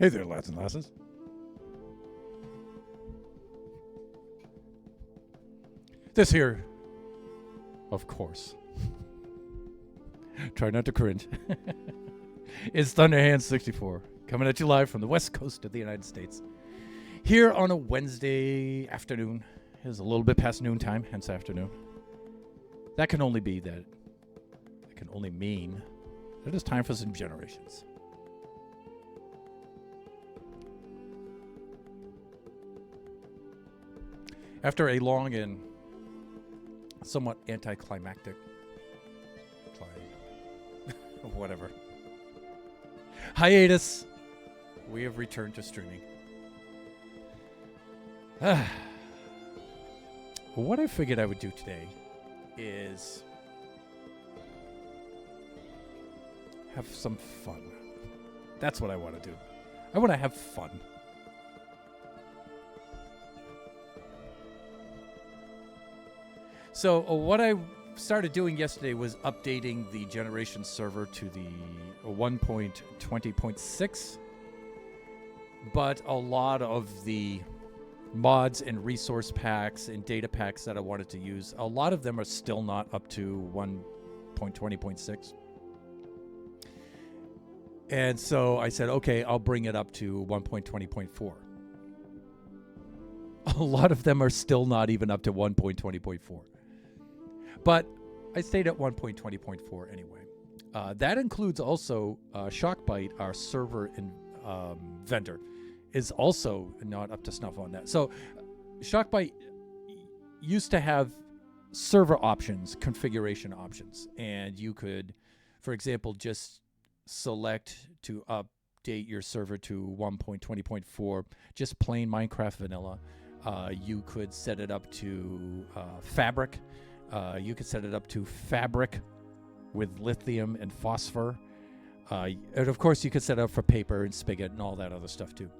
Hey there, lads and lasses. This here, of course, try not to cringe, is Thunderhand 64, coming at you live from the west coast of the United States. Here on a Wednesday afternoon. It's a little bit past noontime, hence afternoon. That can only be that. It can only mean that it is time for some generations. After a long and somewhat anticlimactic, whatever, hiatus, we have returned to streaming. What I figured I would do today is have some fun. That's what I want to do. I want to have fun. So what I started doing yesterday was updating the generation server to the 1.20.6, but a lot of the mods and resource packs and data packs that I wanted to use, a lot of them are still not up to 1.20.6. And so I said, okay, I'll bring it up to 1.20.4. A lot of them are still not even up to 1.20.4. But I stayed at 1.20.4 anyway. That includes also Shockbyte, our server and vendor, is also not up to snuff on that. So Shockbyte used to have server options, configuration options, and you could, for example, just select to update your server to 1.20.4, just plain Minecraft vanilla. You could set it up to Fabric. You could set it up to Fabric with lithium and phosphor. And of course, you could set it up for paper and spigot and all that other stuff too.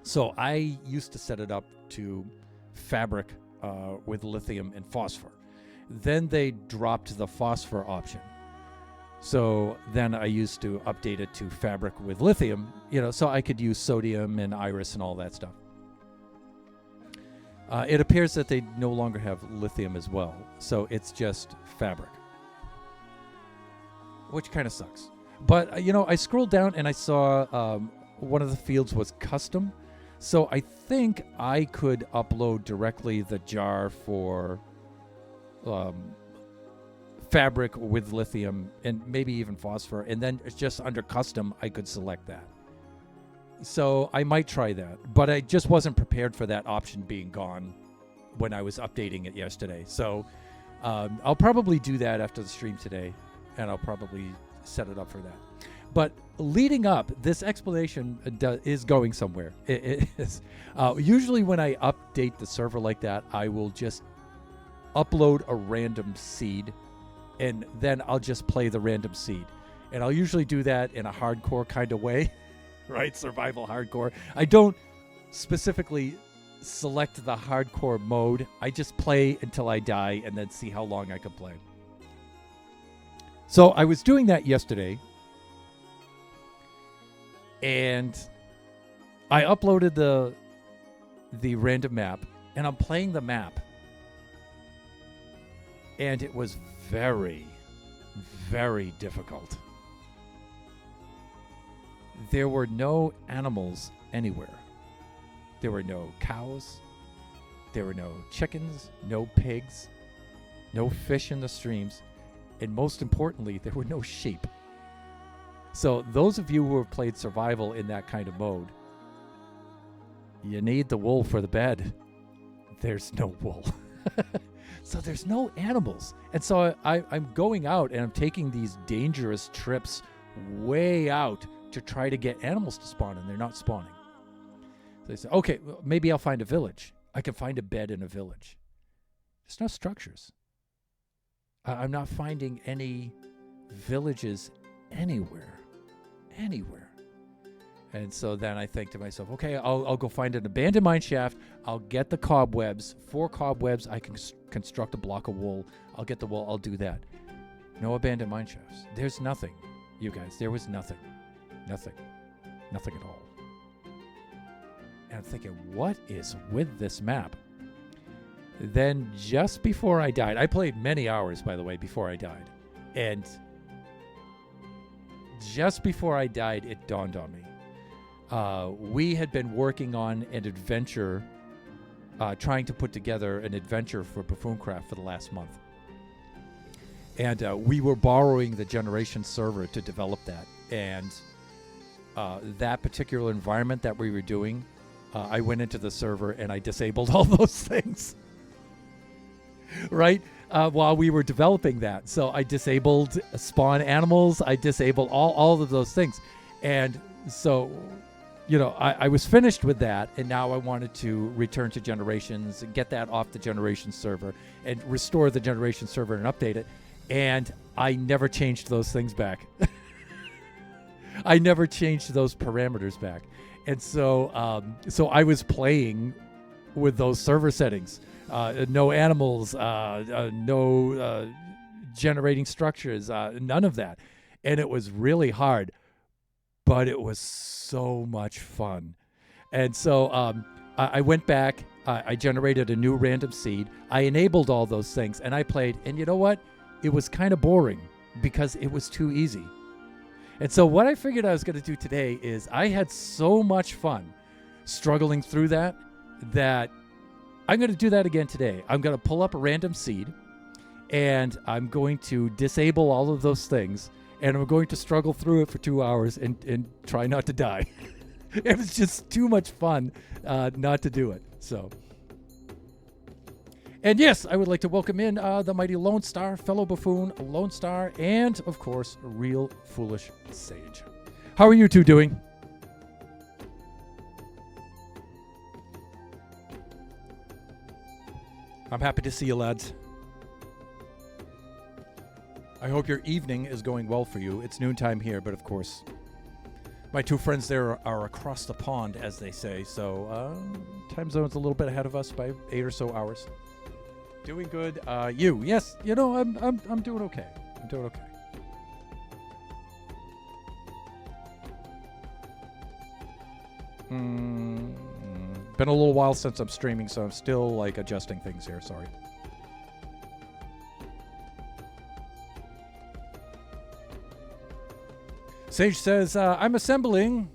So I used to set it up to Fabric with lithium and phosphor. Then they dropped the phosphor option. So then I used to update it to Fabric with lithium, so I could use sodium and iris and all that stuff. It appears that they no longer have lithium as well, so it's just Fabric, which kind of sucks. But, I scrolled down and I saw one of the fields was custom, so I think I could upload directly the jar for Fabric with lithium and maybe even phosphor, and then it's just under custom, I could select that. So I might try that, but I just wasn't prepared for that option being gone when I was updating it yesterday. So I'll probably do that after the stream today, and I'll probably set it up for that. But leading up, this explanation is going somewhere. It is. Usually when I update the server like that, I will just upload a random seed, and then I'll just play the random seed. And I'll usually do that in a hardcore kind of way. Right? Survival hardcore. I don't specifically select the hardcore mode. I just play until I die and then see how long I can play. So I was doing that yesterday, and I uploaded the random map, and I'm playing the map, and it was very, very difficult. There were no animals anywhere. There were no cows. There were no chickens, no pigs, no fish in the streams, and most importantly, there were no sheep. So those of you who have played survival in that kind of mode, you need the wool for the bed. There's no wool. So there's no animals. And so I'm going out and I'm taking these dangerous trips way out to try to get animals to spawn, and they're not spawning. So they say, okay, well, maybe I'll find a village. I can find a bed in a village. There's no structures. I'm not finding any villages anywhere. And so then I think to myself, okay, I'll go find an abandoned mine shaft. I'll get the cobwebs. 4 cobwebs, I can construct a block of wool. I'll get the wool. I'll do that. No abandoned mine shafts. There's nothing, you guys. There was nothing. Nothing at all. I'm thinking, what is with this map? Then just before I died, I played many hours, by the way, before I died. And just before I died, it dawned on me. We had been working on an adventure, trying to put together an adventure for Buffooncraft for the last month. And we were borrowing the Generation server to develop that. And that particular environment that we were doing, I went into the server and I disabled all those things. Right? While we were developing that. So I disabled spawn animals. I disabled all of those things. And so, I was finished with that. And now I wanted to return to Generations and get that off the Generation server and restore the Generation server and update it. And I never changed those things back. I never changed those parameters back. And so, so I was playing with those server settings. No animals, no generating structures, none of that. And it was really hard, but it was so much fun. And so I went back, I generated a new random seed, I enabled all those things, and I played. And you know what? It was kind of boring because it was too easy. And so what I figured I was going to do today is I had so much fun struggling through that I'm going to do that again today. I'm going to pull up a random seed, and I'm going to disable all of those things, and I'm going to struggle through it for 2 hours and try not to die. It was just too much fun not to do it. So, and yes, I would like to welcome in the mighty Lone Star, fellow buffoon, Lone Star, and, of course, Real Foolish Sage. How are you two doing? I'm happy to see you, lads. I hope your evening is going well for you. It's noontime here, but of course, my two friends there are across the pond, as they say. So time zone's a little bit ahead of us by 8 or so hours. Doing good. You? Yes. I'm doing okay. I'm doing okay. Been a little while since I'm streaming, so I'm still adjusting things here. Sorry. Sage says, I'm assembling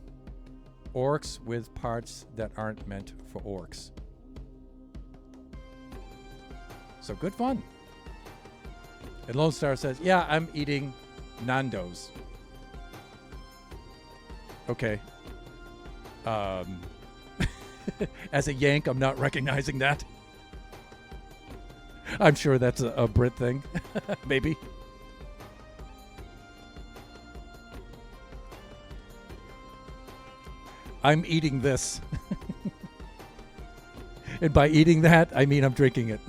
orcs with parts that aren't meant for orcs. So good fun. And Lone Star says, yeah, I'm eating Nando's. Okay. As a Yank, I'm not recognizing that. I'm sure that's a Brit thing. Maybe. I'm eating this. And by eating that, I mean I'm drinking it.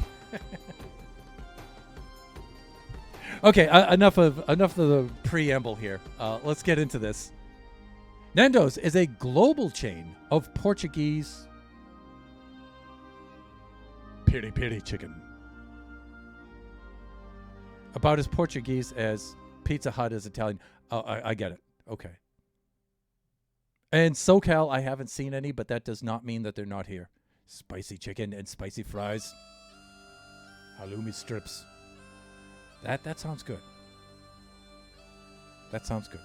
Okay, enough of the preamble here. Let's get into this. Nando's is a global chain of Portuguese piri-piri chicken. About as Portuguese as Pizza Hut is Italian. Oh, I get it. Okay. And SoCal, I haven't seen any, but that does not mean that they're not here. Spicy chicken and spicy fries. Halloumi strips. That sounds good. That sounds good.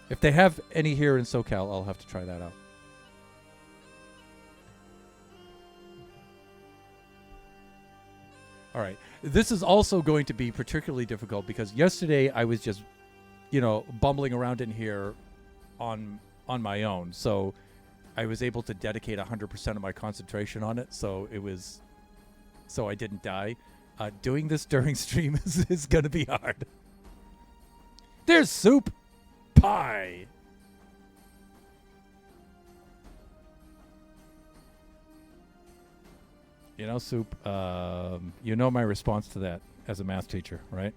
If they have any here in SoCal, I'll have to try that out. All right. This is also going to be particularly difficult because yesterday I was just, bumbling around in here on my own. So I was able to dedicate 100% of my concentration on it. So I didn't die. Doing this during stream is going to be hard. There's soup. Pie. Soup, my response to that as a math teacher, right?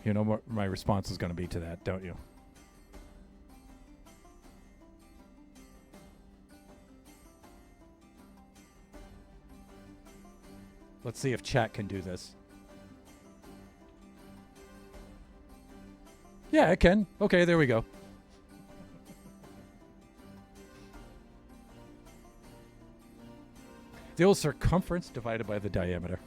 You know what my response is going to be to that, don't you? Let's see if chat can do this. Yeah, it can. Okay, there we go. The old circumference divided by the diameter.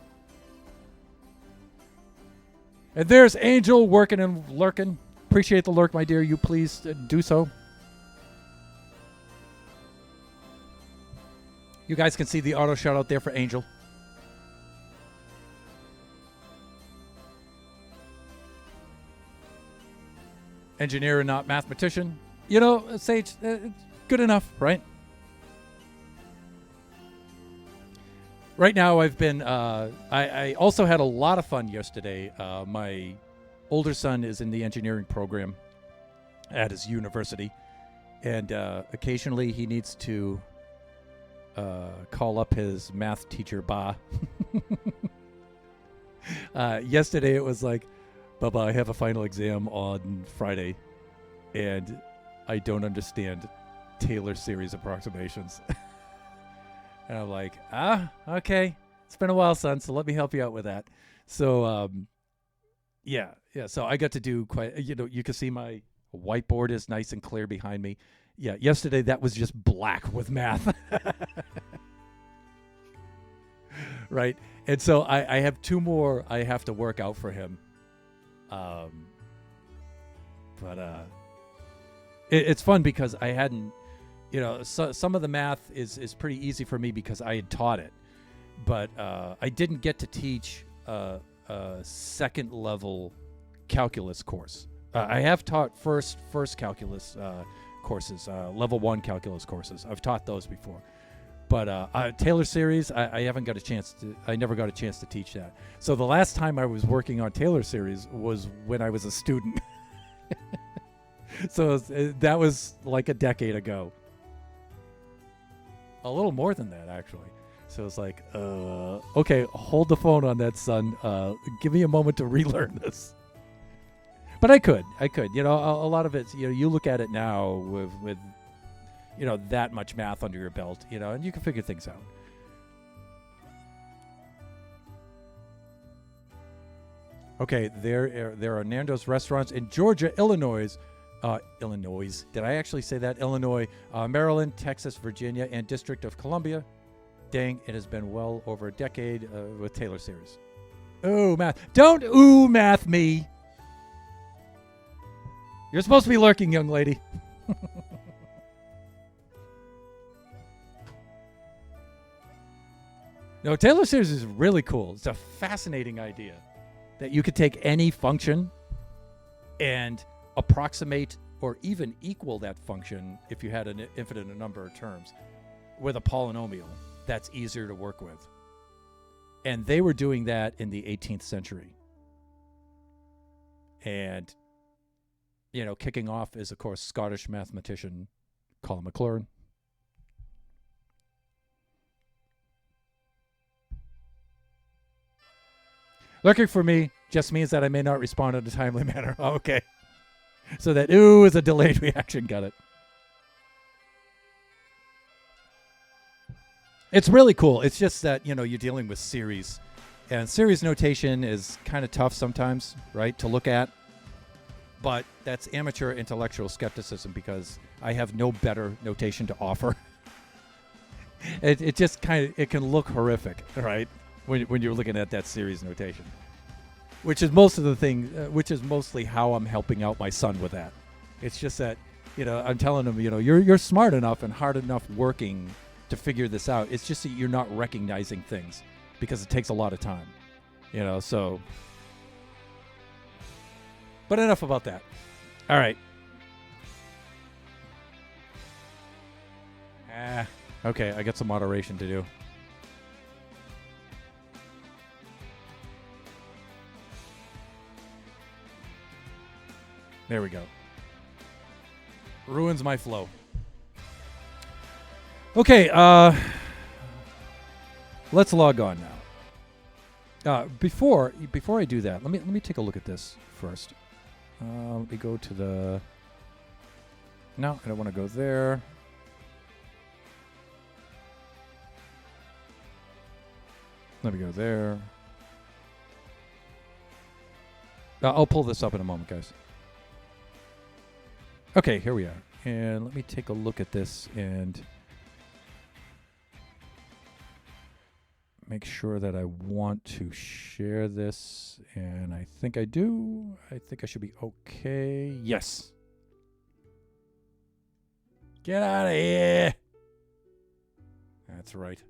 And there's Angel working and lurking. Appreciate the lurk, my dear. You please do so. You guys can see the auto shout out there for Angel. Engineer and not mathematician. You know, Sage, good enough, right? Right now, I've been. I also had a lot of fun yesterday. My older son is in the engineering program at his university, and occasionally he needs to call up his math teacher, Ba. Yesterday, it was like, Bubba, I have a final exam on Friday, and I don't understand Taylor series approximations. And I'm like, okay. It's been a while, son, so let me help you out with that. So, yeah. So I got to do quite, you can see my whiteboard is nice and clear behind me. Yeah, yesterday that was just black with math. Right? And so I have two more I have to work out for him. It's fun because I hadn't, some of the math is pretty easy for me because I had taught it, but I didn't get to teach a second level calculus course. I have taught first calculus courses, level 1 calculus courses. I've taught those before, but Taylor series, I never got a chance to teach that. So the last time I was working on Taylor series was when I was a student. So that was like a decade ago. A little more than that, actually. So it's like, okay, hold the phone on that, son. Give me a moment to relearn this. But I could. A lot of it, you look at it now with that much math under your belt, and you can figure things out. Okay, there are Nando's restaurants in Georgia, Illinois. Did I actually say that? Illinois, Maryland, Texas, Virginia, and District of Columbia. Dang, it has been well over a decade with Taylor series. Ooh, math. Don't math me. You're supposed to be lurking, young lady. No, Taylor series is really cool. It's a fascinating idea that you could take any function and approximate or even equal that function if you had an infinite number of terms with a polynomial that's easier to work with. And they were doing that in the 18th century. And, kicking off is, of course, Scottish mathematician Colin Maclaurin. Lurking for me just means that I may not respond in a timely manner. Oh, okay. So that is a delayed reaction. Got it. It's really cool. It's just that, you're dealing with series. And series notation is kind of tough sometimes, right, to look at. But that's amateur intellectual skepticism because I have no better notation to offer. It just it can look horrific, right, when you're looking at that series notation. Which is mostly how I'm helping out my son with that. It's just that, I'm telling him, you're smart enough and hard enough working to figure this out. It's just that you're not recognizing things because it takes a lot of time, so. But enough about that. All right. Okay, I got some moderation to do. There we go. Ruins my flow. Okay, let's log on now. Before I do that, let me take a look at this first. Let me go to the. No, I don't want to go there. Let me go there. I'll pull this up in a moment, guys. Okay, here we are. And let me take a look at this and make sure that I want to share this. And I think I do. I think I should be okay. Yes. Get out of here. That's right.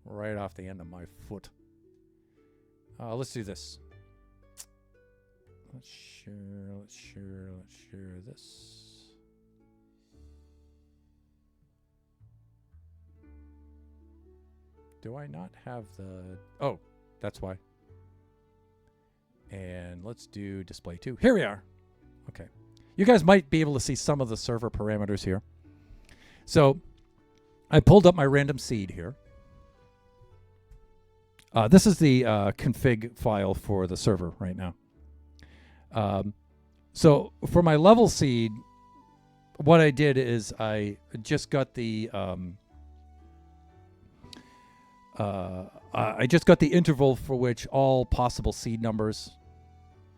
Right off the end of my foot. Let's do this. Let's share this. Do I not have the... Oh, that's why. And let's do display 2. Here we are. Okay. You guys might be able to see some of the server parameters here. So I pulled up my random seed here. This is the config file for the server right now. So for my level seed, what I did is I just got the interval for which all possible seed numbers,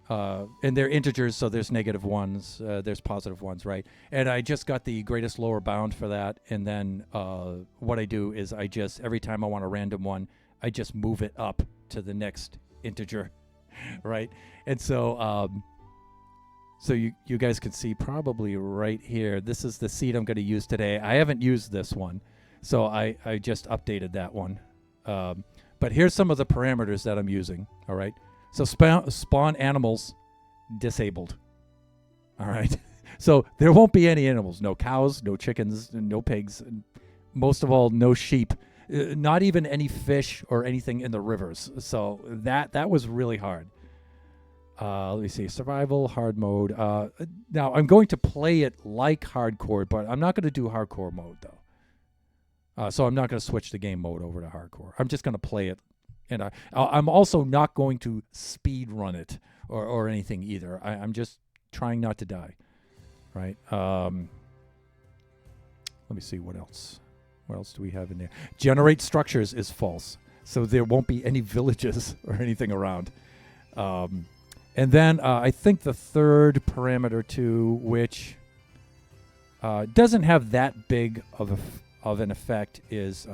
and they're integers, so there's negative ones, there's positive ones, right? And I just got the greatest lower bound for that, and then what I do is I just, every time I want a random one, I just move it up to the next integer, right? And so so you guys can see probably right here, this is the seed I'm going to use today. I haven't used this one, so I just updated that one. But here's some of the parameters that I'm using, all right? So spawn animals disabled, all right? So there won't be any animals, no cows, no chickens, no pigs, and most of all, no sheep. Not even any fish or anything in the rivers. So that was really hard. Let me see. Survival, hard mode. Now, I'm going to play it like hardcore, but I'm not going to do hardcore mode, though. So I'm not going to switch the game mode over to hardcore. I'm just going to play it. And I'm also not going to speed run it or anything either. I'm just trying not to die. Right? Let me see what else. What else do we have in there? Generate structures is false. So there won't be any villages or anything around. And then I think the third parameter too, which doesn't have that big of an effect, is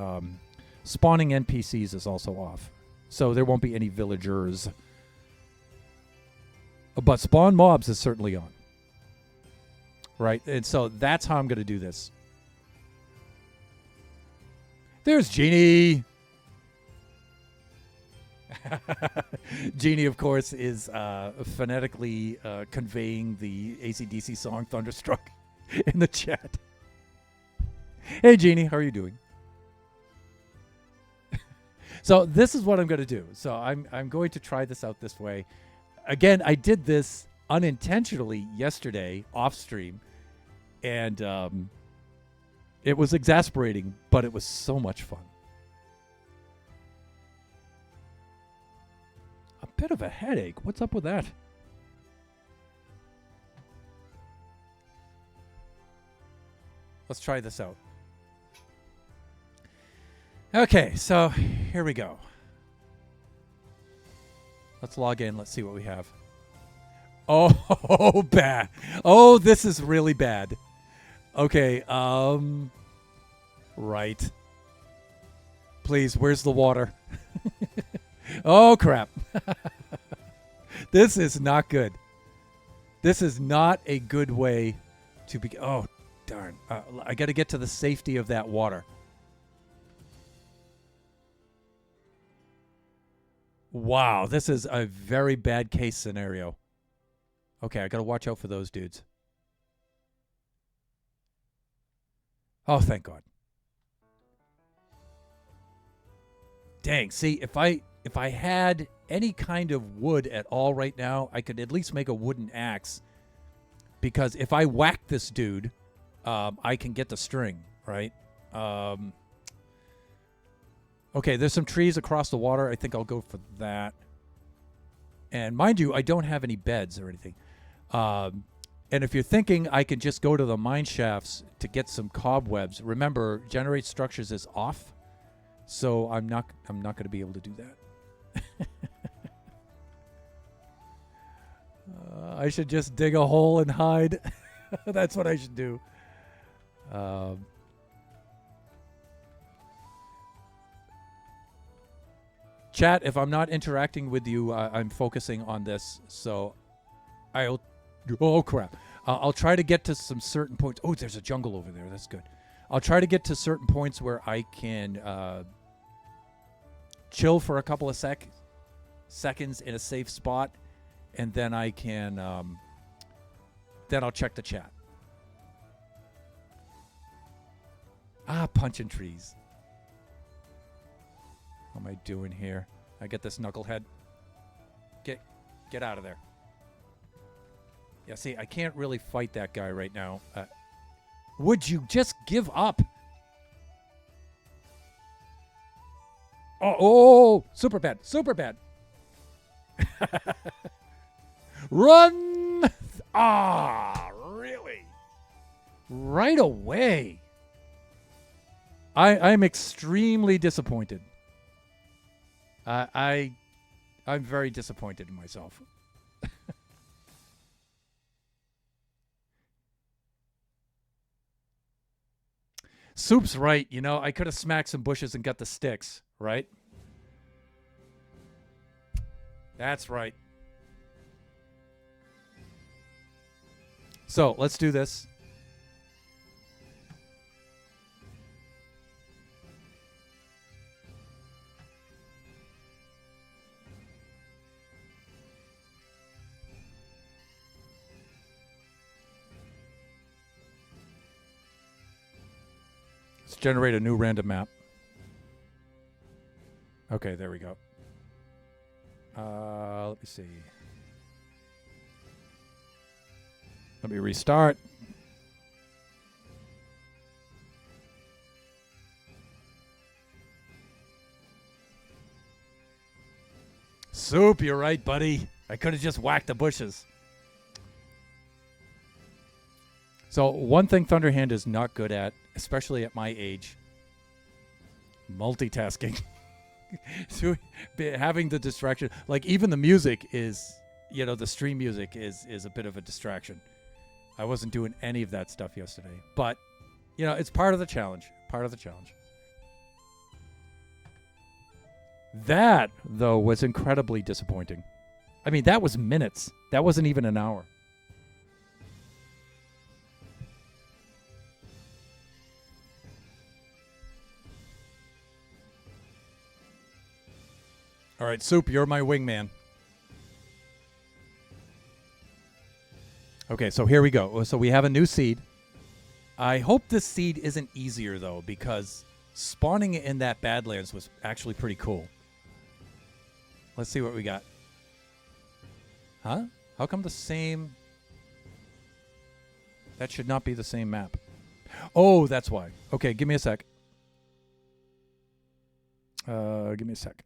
spawning NPCs is also off. So there won't be any villagers. But spawn mobs is certainly on. Right? And so that's how I'm going to do this. There's Jeannie. Jeannie, of course, is phonetically conveying the AC/DC song Thunderstruck in the chat. Hey, Jeannie, how are you doing? So this is what I'm going to do. So I'm going to try this out this way. Again, I did this unintentionally yesterday off stream, and it was exasperating, but it was so much fun. A bit of a headache. What's up with that? Let's try this out. Okay, so here we go. Let's log in. Let's see what we have. Oh, bad. Oh, this is really bad. Okay, right. Please, where's the water? Oh, crap. This is not good. This is not a good way to be. Oh, darn. I got to get to the safety of that water. Wow, this is a very bad case scenario. Okay, I got to watch out for those dudes. Oh, thank God. Dang, see, if I had any kind of wood at all right now, I could at least make a wooden axe. Because if I whack this dude, I can get the string, right? Okay, there's some trees across the water. I think I'll go for that. And mind you, I don't have any beds or anything. And if you're thinking I can just go to the mine shafts to get some cobwebs, remember, generate structures is off. So I'm not going to be able to do that. I should just dig a hole and hide. That's what I should do. Chat, if I'm not interacting with you, I'm focusing on this. So I'll... Oh, crap. I'll try to get to some certain points. Oh, there's a jungle over there. That's good. I'll try to get to certain points where I can chill for a couple of seconds in a safe spot, and then I can... then I'll check the chat. Punching trees. What am I doing here? I get this knucklehead. Get out of there. Yeah, see, I can't really fight that guy right now. Would you just give up? Oh, super bad. Super bad. Run! Really? Right away. I'm extremely disappointed. I'm very disappointed in myself. Soup's right. You know, I could have smacked some bushes and got the sticks, right? That's right. So let's do this. Let's generate a new random map. Okay, there we go. Let me see. Let me restart. Soup, you're right, buddy. I could have just whacked the bushes. So one thing Thunderhand is not good at, especially at my age, multitasking. So having the distraction, like even the music is, you know, the stream music is a bit of a distraction. I wasn't doing any of that stuff yesterday, but you know, it's part of the challenge. Part of the challenge. That, though, was incredibly disappointing. I mean, that was minutes. That wasn't even an hour. All right, Soup, you're my wingman. Okay, so here we go. So we have a new seed. I hope this seed isn't easier, though, because spawning in that Badlands was actually pretty cool. Let's see what we got. Huh? How come the same... That should not be the same map. Oh, that's why. Okay, give me a sec. Give me a sec.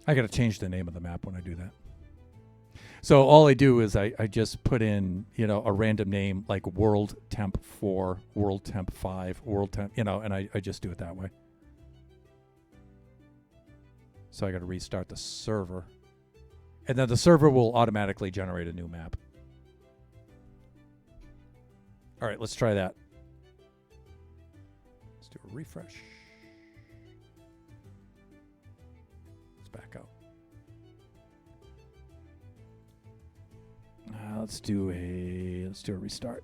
I got to change the name of the map when I do that. So all I do is I just put in, you know, a random name like World Temp 4, World Temp 5, World Temp, you know, and I just do it that way. So I got to restart the server. And then the server will automatically generate a new map. All right, let's try that. Let's do a refresh. Back out. Let's do a restart.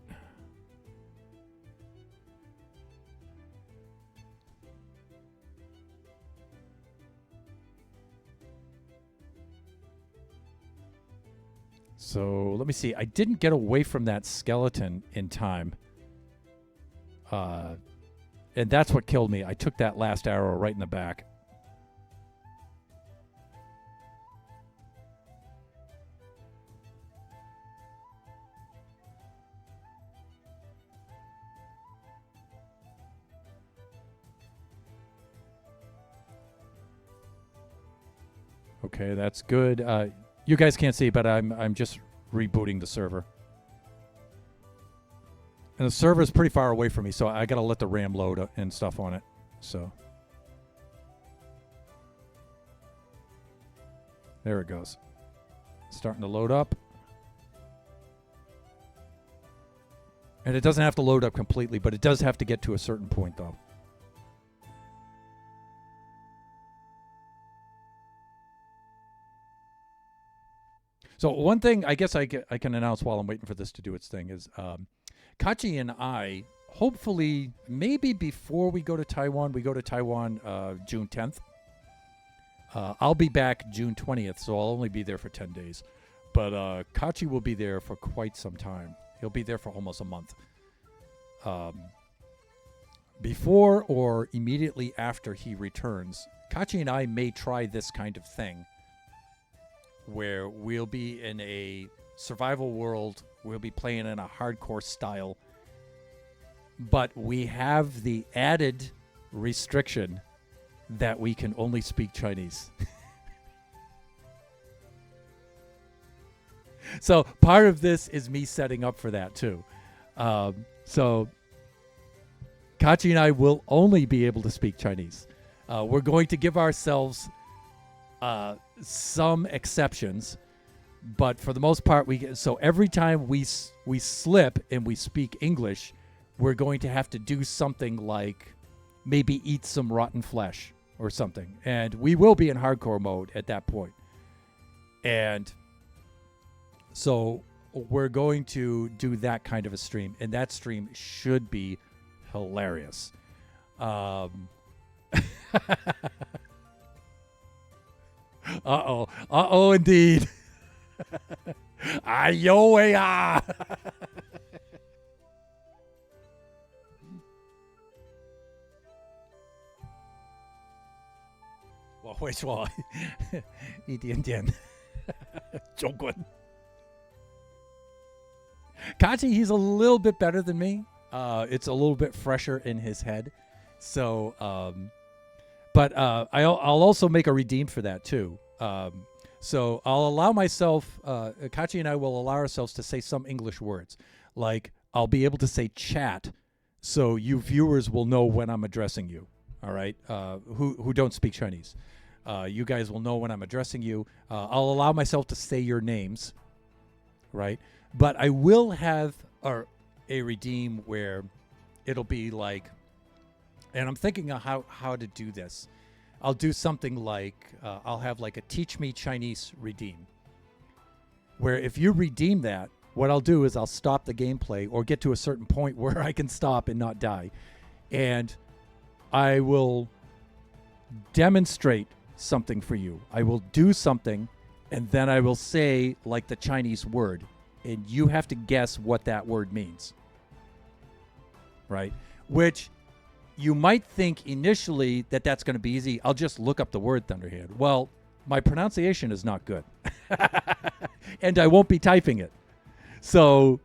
So let me see. I didn't get away from that skeleton in time. And that's what killed me. I took that last arrow right in the back. Okay, that's good. You guys can't see, but I'm just rebooting the server. And the server is pretty far away from me, so I got to let the RAM load and stuff on it. So there it goes. Starting to load up. And it doesn't have to load up completely, but it does have to get to a certain point, though. So one thing I guess I can announce while I'm waiting for this to do its thing is Kachi and I, hopefully, maybe before we go to Taiwan June 10th. I'll be back June 20th, so I'll only be there for 10 days. But Kachi will be there for quite some time. He'll be there for almost a month. Before or immediately after he returns, Kachi and I may try this kind of thing where we'll be in a survival world, we'll be playing in a hardcore style, but we have the added restriction that we can only speak Chinese. So part of this is me setting up for that too. So Kachi and I will only be able to speak Chinese. We're going to give ourselves some exceptions, but for the most part, so every time we slip and we speak English, we're going to have to do something like maybe eat some rotten flesh or something, and we will be in hardcore mode at that point. And so we're going to do that kind of a stream, and that stream should be hilarious. Uh-oh, indeed. Ayo-ya. 我会说一点点中文. Kachi, he's a little bit better than me. It's a little bit fresher in his head. So, but I'll also make a redeem for that too. So I'll allow myself, Kachi and I will allow ourselves to say some English words. Like, I'll be able to say chat, so you viewers will know when I'm addressing you. All right, who don't speak Chinese. You guys will know when I'm addressing you. I'll allow myself to say your names, right? But I will have a redeem where it'll be like, and I'm thinking of how to do this. I'll do something like, I'll have like a Teach Me Chinese redeem, where if you redeem that, what I'll do is I'll stop the gameplay or get to a certain point where I can stop and not die. And I will demonstrate something for you. I will do something, and then I will say like the Chinese word, and you have to guess what that word means. Right? Which you might think initially that that's going to be easy. I'll just look up the word Thunderhead. Well, my pronunciation is not good. And I won't be typing it. So,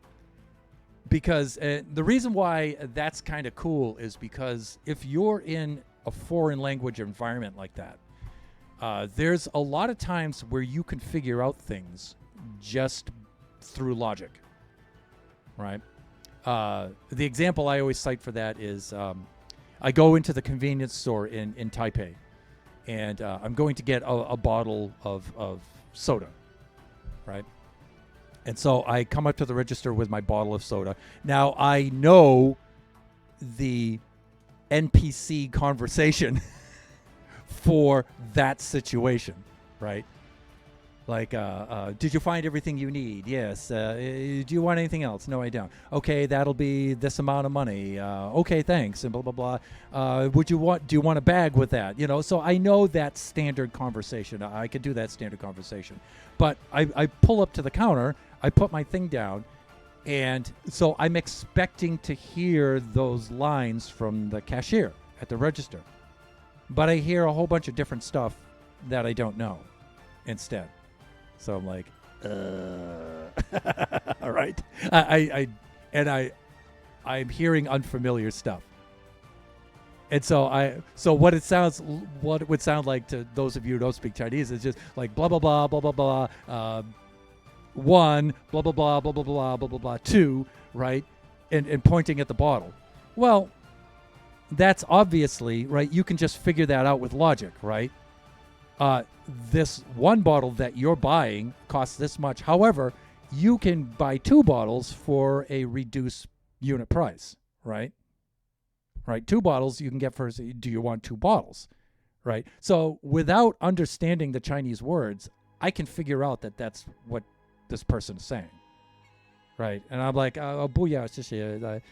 because the reason why that's kind of cool is because if you're in a foreign language environment like that, there's a lot of times where you can figure out things just through logic, right? The example I always cite for that is I go into the convenience store in Taipei, and I'm going to get a bottle of soda, right? And so I come up to the register with my bottle of soda. Now, I know the NPC conversation for that situation, right? Like, did you find everything you need? Yes. Do you want anything else? No, I don't. Okay, that'll be this amount of money. Okay, thanks, and blah, blah, blah. Do you want a bag with that? You know, so I know that standard conversation. I could do that standard conversation. But I pull up to the counter, I put my thing down, and so I'm expecting to hear those lines from the cashier at the register. But I hear a whole bunch of different stuff that I don't know instead. So I'm like, all right. I'm hearing unfamiliar stuff. And what it would sound like to those of you who don't speak Chinese is just like blah blah blah blah blah blah, one blah blah blah blah blah blah blah blah blah two, right, and pointing at the bottle. Well, that's obviously right. You can just figure that out with logic, right? This one bottle that you're buying costs this much. However, you can buy 2 bottles for a reduced unit price, right? Right, 2 bottles you can get for. Do you want 2 bottles, right? So without understanding the Chinese words, I can figure out that that's what this person is saying, right? And I'm like, booyah,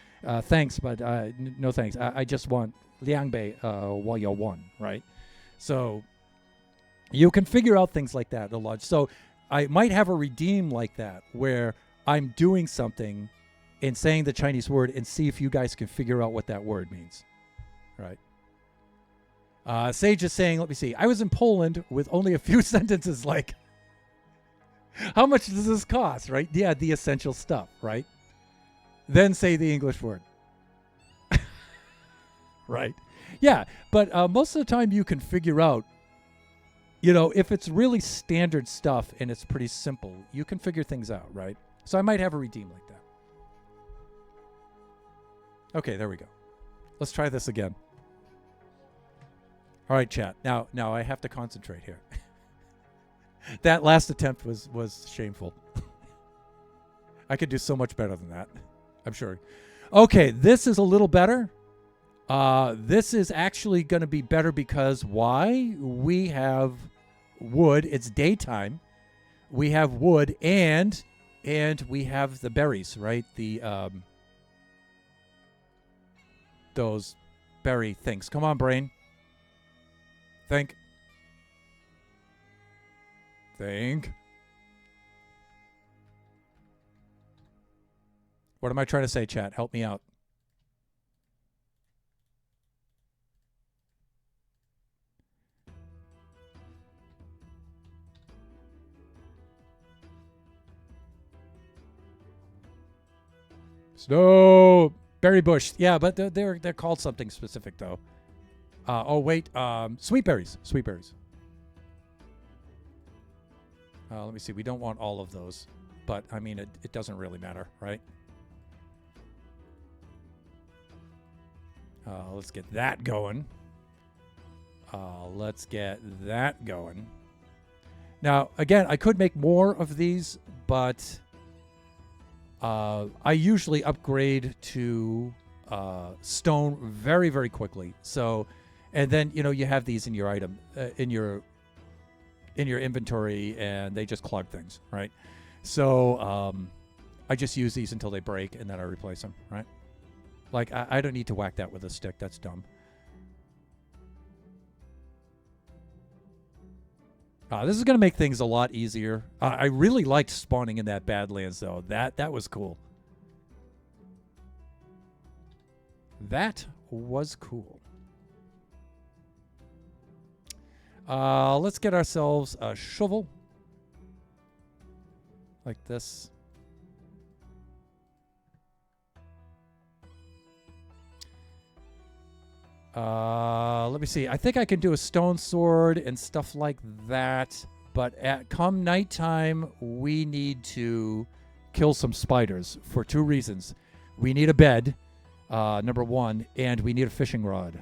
thanks, but no thanks. I just want liang bei, 我有 one, right? So you can figure out things like that a lot. So I might have a redeem like that where I'm doing something and saying the Chinese word and see if you guys can figure out what that word means, right? Sage is saying, let me see. I was in Poland with only a few sentences like, how much does this cost, right? Yeah, the essential stuff, right? Then say the English word. Right? Yeah, but most of the time you can figure out, if it's really standard stuff and it's pretty simple, you can figure things out, right? So I might have a redeem like that. Okay, there we go. Let's try this again. All right, chat. Now I have to concentrate here. That last attempt was shameful. I could do so much better than that, I'm sure. Okay, this is a little better. This is actually going to be better because why? We have wood. It's daytime. We have wood and we have the berries, right? Those berry things. Come on, brain. Think. What am I trying to say, chat? Help me out. Snow berry bush. Yeah, but they're called something specific though. Sweet berries. Sweet berries. Let me see. We don't want all of those, but I mean it doesn't really matter, right? Let's get that going. Let's get that going. Now, again, I could make more of these, but I usually upgrade to stone very, very quickly. So, and then you have these in your item in your inventory, and they just clog things, right? So I just use these until they break, and then I replace them, right? Like I don't need to whack that with a stick. That's dumb. This is going to make things a lot easier. I really liked spawning in that Badlands, though. That was cool. That was cool. Let's get ourselves a shovel. Like this. Let me see. I think I can do a stone sword and stuff like that. But come nighttime, we need to kill some spiders for 2 reasons. We need a bed, number 1, and we need a fishing rod.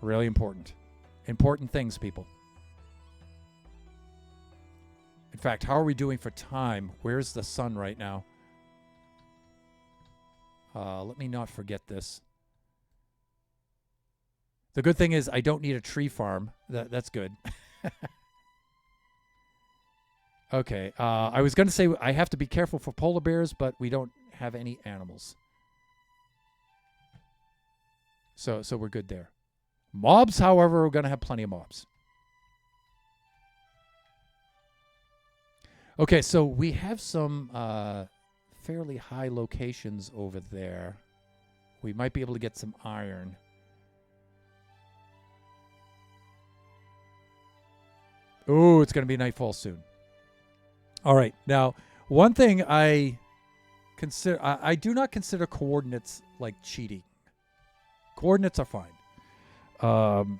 Really important. Important things, people. In fact, how are we doing for time? Where's the sun right now? Let me not forget this. The good thing is I don't need a tree farm. That's good. Okay. I was going to say I have to be careful for polar bears, but we don't have any animals. So we're good there. Mobs, however, we're going to have plenty of mobs. Okay, so we have some fairly high locations over there. We might be able to get some iron. Oh, it's going to be nightfall soon. All right. Now, one thing I do not consider coordinates like cheating. Coordinates are fine. Um,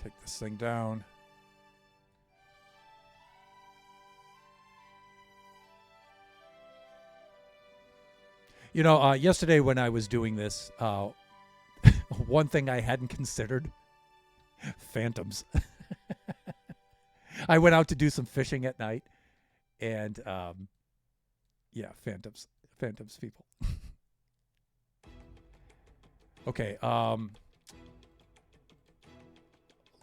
take this thing down. You know, yesterday when I was doing this, one thing I hadn't considered, phantoms. I went out to do some fishing at night, and yeah, phantoms, people. Okay,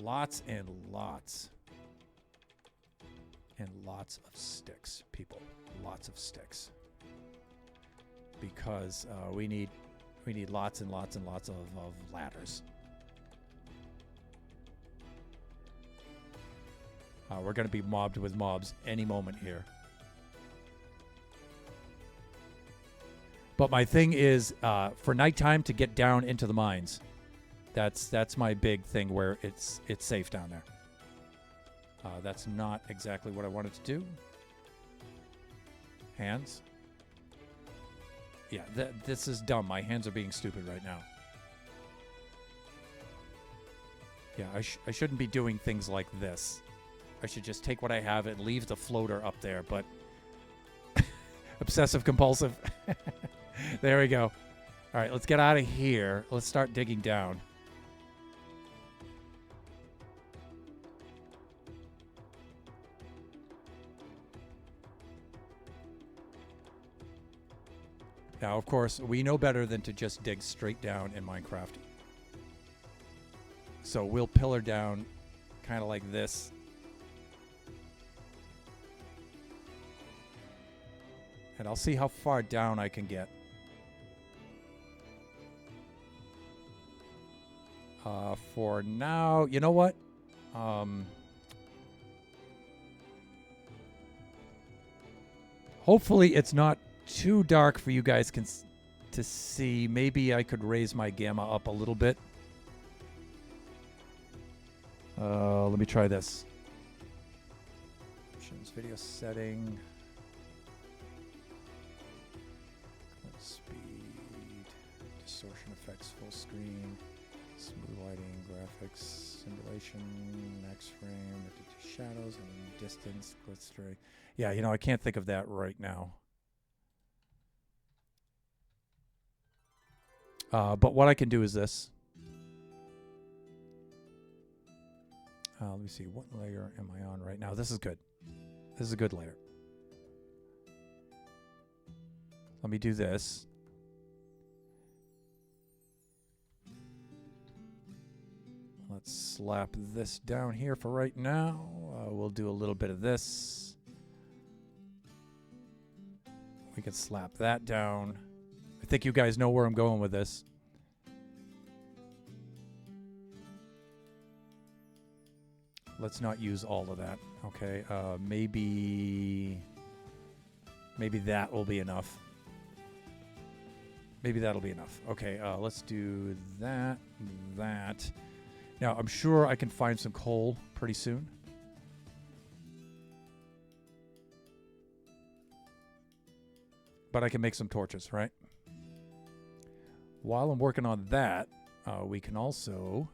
lots and lots and lots of sticks, people. Lots of sticks. Because we need lots and lots and lots of ladders. We're going to be mobbed with mobs any moment here. But my thing is, for nighttime to get down into the mines. That's my big thing where it's safe down there. That's not exactly what I wanted to do. Hands. Yeah, this is dumb. My hands are being stupid right now. Yeah, I shouldn't be doing things like this. I should just take what I have and leave the floater up there, but... obsessive compulsive. There we go. All right, let's get out of here. Let's start digging down. Now, of course, we know better than to just dig straight down in Minecraft. So we'll pillar down kind of like this. And I'll see how far down I can get. For now, you know what? Hopefully it's not too dark for you guys to see. Maybe I could raise my gamma up a little bit. Let me try this. Options, video setting. Clip speed. Distortion effects, full screen. Smooth lighting, graphics, simulation, max frame, shadows, and distance, glitch. Yeah, you know, I can't think of that right now. But what I can do is this. Let me see. What layer am I on right now? This is good. This is a good layer. Let me do this. Let's slap this down here for right now. We'll do a little bit of this. We can slap that down. I think you guys know where I'm going with this. Let's not use all of that. Okay, maybe that will be enough. Maybe that'll be enough. Okay, let's do that. Now, I'm sure I can find some coal pretty soon. But I can make some torches, right? While I'm working on that, we can also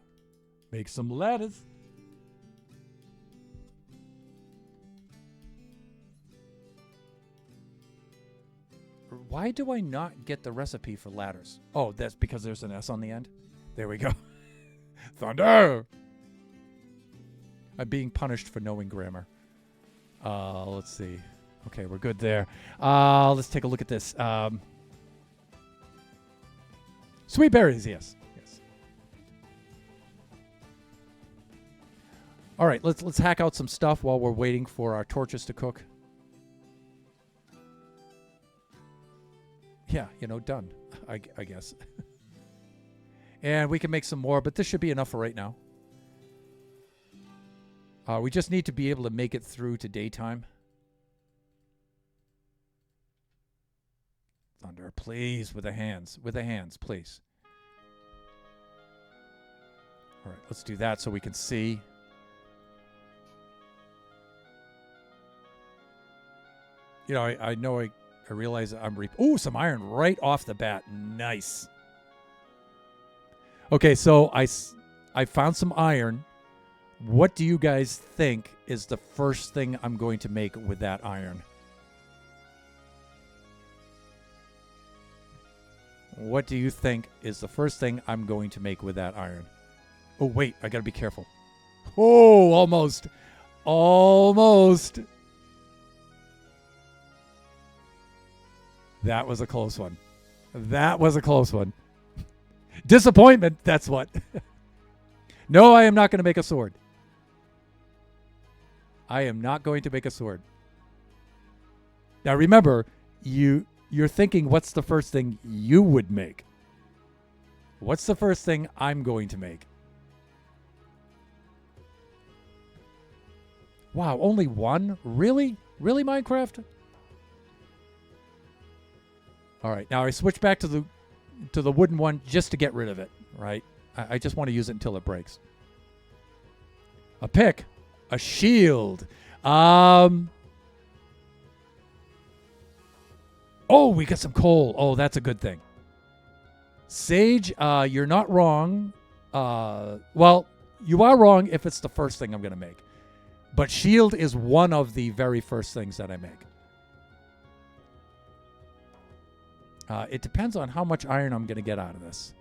make some ladders. Why do I not get the recipe for ladders? Oh, that's because there's an S on the end. There we go. Thunder! I'm being punished for knowing grammar. Let's see. Okay, we're good there. Let's take a look at this. Sweet berries, yes. All right, let's hack out some stuff while we're waiting for our torches to cook. Yeah, you know, done. I guess. And we can make some more, but this should be enough for right now. We just need to be able to make it through to daytime. better. Please, with the hands. With the hands, please. All right, let's do that so we can see. You know, I know I realize I'm ooh, some iron right off the bat. Nice. Okay, so I found some iron. What do you guys think is the first thing I'm going to make with that iron? What do you think is the first thing I'm going to make with that iron? Oh, wait, I got to be careful. Oh, almost. Almost. That was a close one. That was a close one. Disappointment, that's what. No, I am not going to make a sword. I am not going to make a sword. Now remember, you're thinking what's the first thing you would make? What's the first thing I'm going to make? Wow, only one? Really? Really, Minecraft? All right, now I switch back to the wooden one just to get rid of it, right? I just want to use it until it breaks. A pick. A shield. Oh, we got some coal. Oh, that's a good thing. Sage, you're not wrong. Well, you are wrong if it's the first thing I'm going to make. But shield is one of the very first things that I make. It depends on how much iron I'm going to get out of this.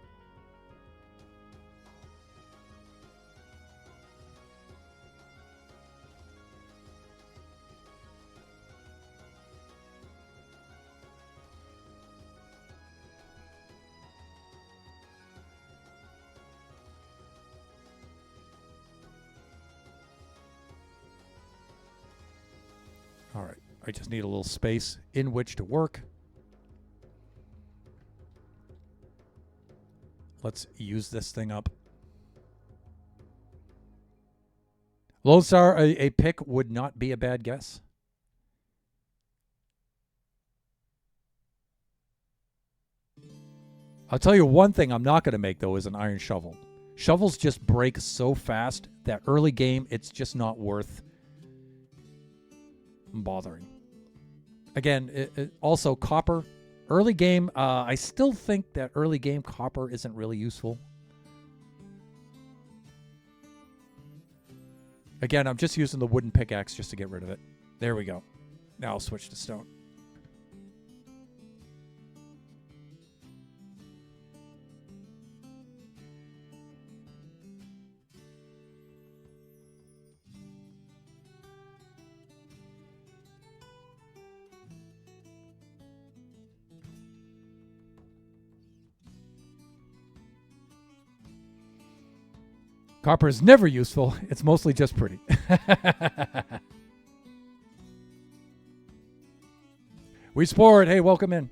All right, I just need a little space in which to work. Let's use this thing up. Lone Star, a pick would not be a bad guess. I'll tell you one thing I'm not going to make, though, is an iron shovel. Shovels just break so fast that early game, it's just not worth bothering. Again, also copper. Early game, I still think that early game copper isn't really useful. Again, I'm just using the wooden pickaxe just to get rid of it. There we go. Now I'll switch to stone. Copper is never useful. It's mostly just pretty. We sport. Hey, welcome in.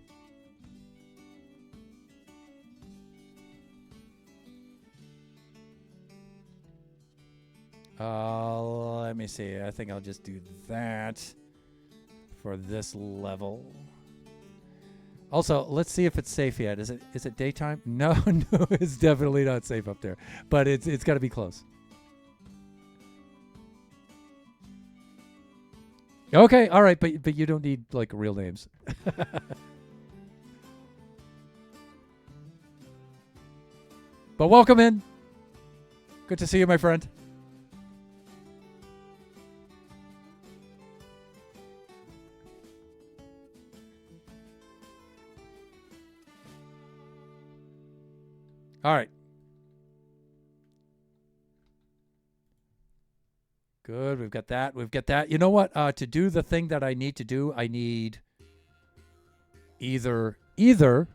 Let me see. I think I'll just do that for this level. Also, let's see if it's safe yet. Is it daytime? No, no, it's definitely not safe up there. But it's got to be close. Okay, all right, but you don't need like real names. But welcome in. Good to see you, my friend. All right. Good. We've got that. We've got that. You know what? To do the thing that I need to do, I need either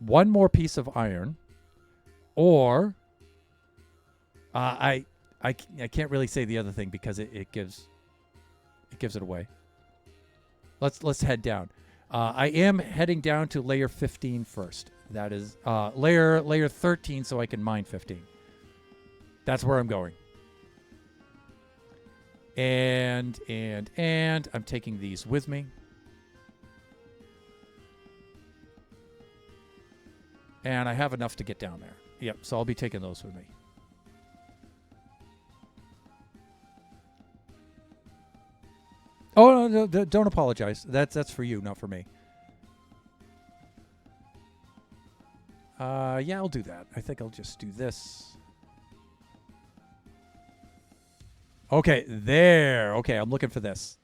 one more piece of iron, or I can't really say the other thing because it gives it away. Let's head down. I am heading down to layer 15 first. That is layer 13, so I can mine 15. That's where I'm going. And I'm taking these with me. And I have enough to get down there. Yep, so I'll be taking those with me. Oh, no, don't apologize. That's for you, not for me. Yeah, I'll do that. I think I'll just do this. Okay, there. Okay, I'm looking for this.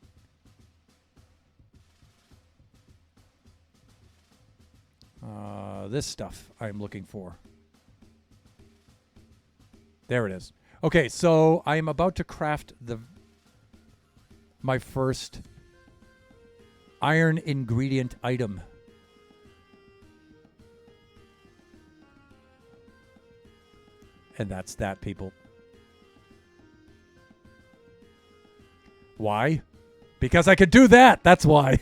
This stuff I'm looking for. There it is. Okay, so I'm about to craft my first iron ingredient item. And that's that, people. Why? Because I could do that. That's why.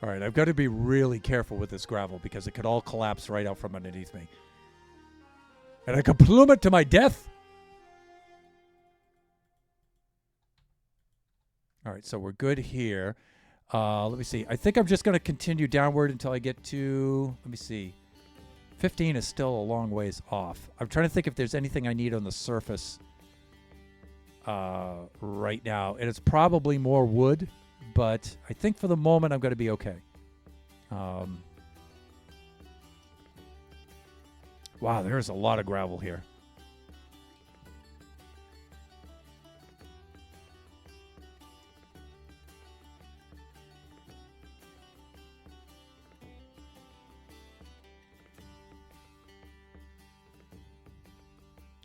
All right, I've got to be really careful with this gravel because it could all collapse right out from underneath me. And I could plummet to my death. All right, so we're good here. Let me see. I think I'm just going to continue downward until I get to, let me see. 15 is still a long ways off. I'm trying to think if there's anything I need on the surface right now. And it's probably more wood, but I think for the moment I'm going to be okay. Wow, there's a lot of gravel here.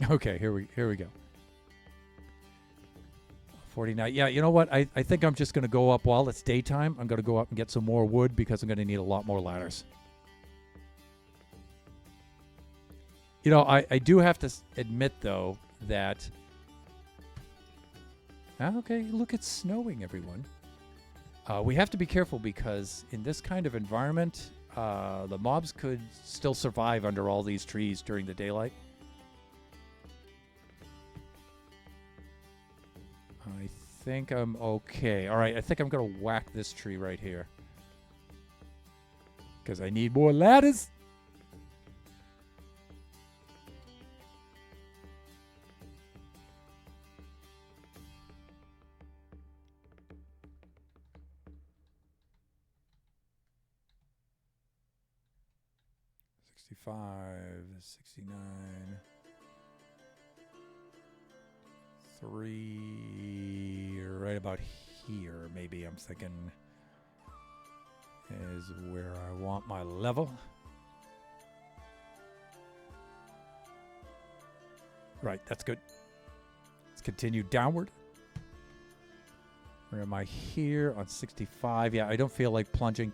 Okay, here we go. 49. Yeah, you know what? I think I'm just going to go up while it's daytime. I'm going to go up and get some more wood because I'm going to need a lot more ladders. You know, I do have to admit, though, that... Okay, look, it's snowing, everyone. We have to be careful because in this kind of environment, the mobs could still survive under all these trees during the daylight. I think I'm okay. All right, I think I'm going to whack this tree right here. Because I need more ladders. $65, $69. 3 right about here, maybe I'm thinking is where I want my level. Right, that's good. Let's continue downward. Where am I here on 65? Yeah, I don't feel like plunging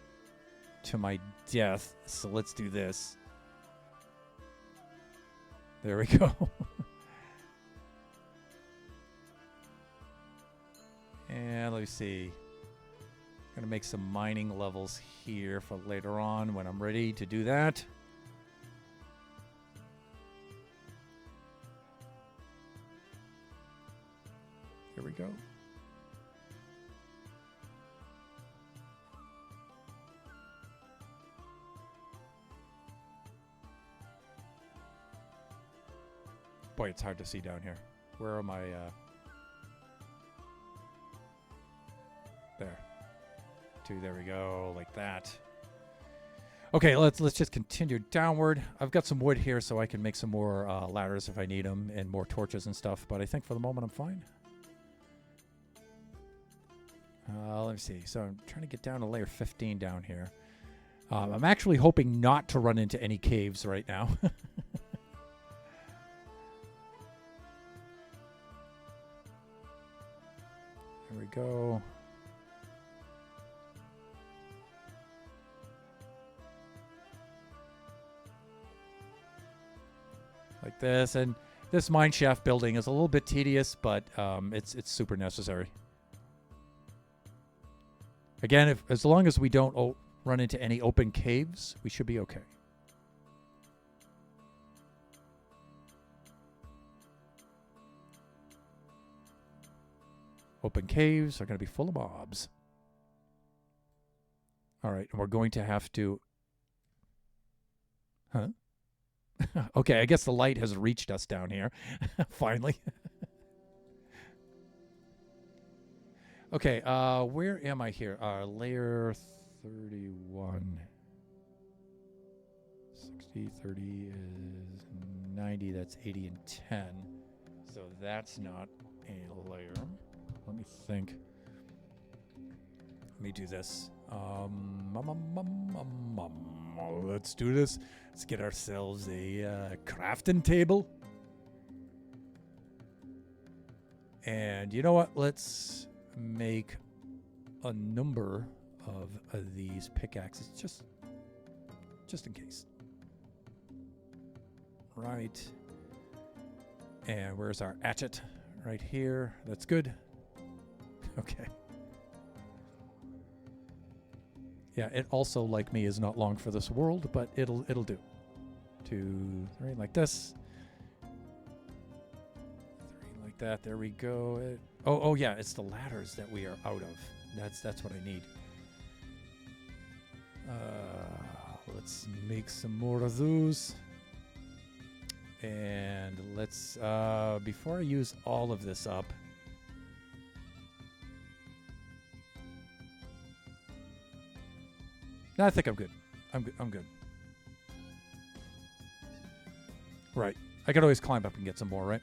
to my death, so let's do this. There we go. And let me see. I'm gonna make some mining levels here for later on when I'm ready to do that. Here we go. Boy, it's hard to see down here. Where are my there. 2, there we go, like that. Okay, let's just continue downward. I've got some wood here so I can make some more ladders if I need them and more torches and stuff, but I think for the moment I'm fine. Let me see. So I'm trying to get down to layer 15 down here. I'm actually hoping not to run into any caves right now. There we go. Like this, and this mine shaft building is a little bit tedious, but it's super necessary. Again, as long as we don't run into any open caves, we should be okay. Open caves are going to be full of mobs. All right, and we're going to have to... Huh? Okay, I guess the light has reached us down here. Finally. Okay, where am I here? Layer 31. 60, 30 is 90. That's 80 and 10. So that's not a layer. Let me think. Let me do this. Let's do this. Let's get ourselves a crafting table. And you know what? Let's make a number of these pickaxes just in case. Right. And where's our hatchet? Right here. That's good. Okay. Yeah, it also, like me, is not long for this world, but it'll do. 2, 3, like this. 3 like that. There we go. Oh yeah, it's the ladders that we are out of. That's what I need. Let's make some more of those. And let's before I use all of this up. No, I think I'm good. I'm good. Right. I can always climb up and get some more, right?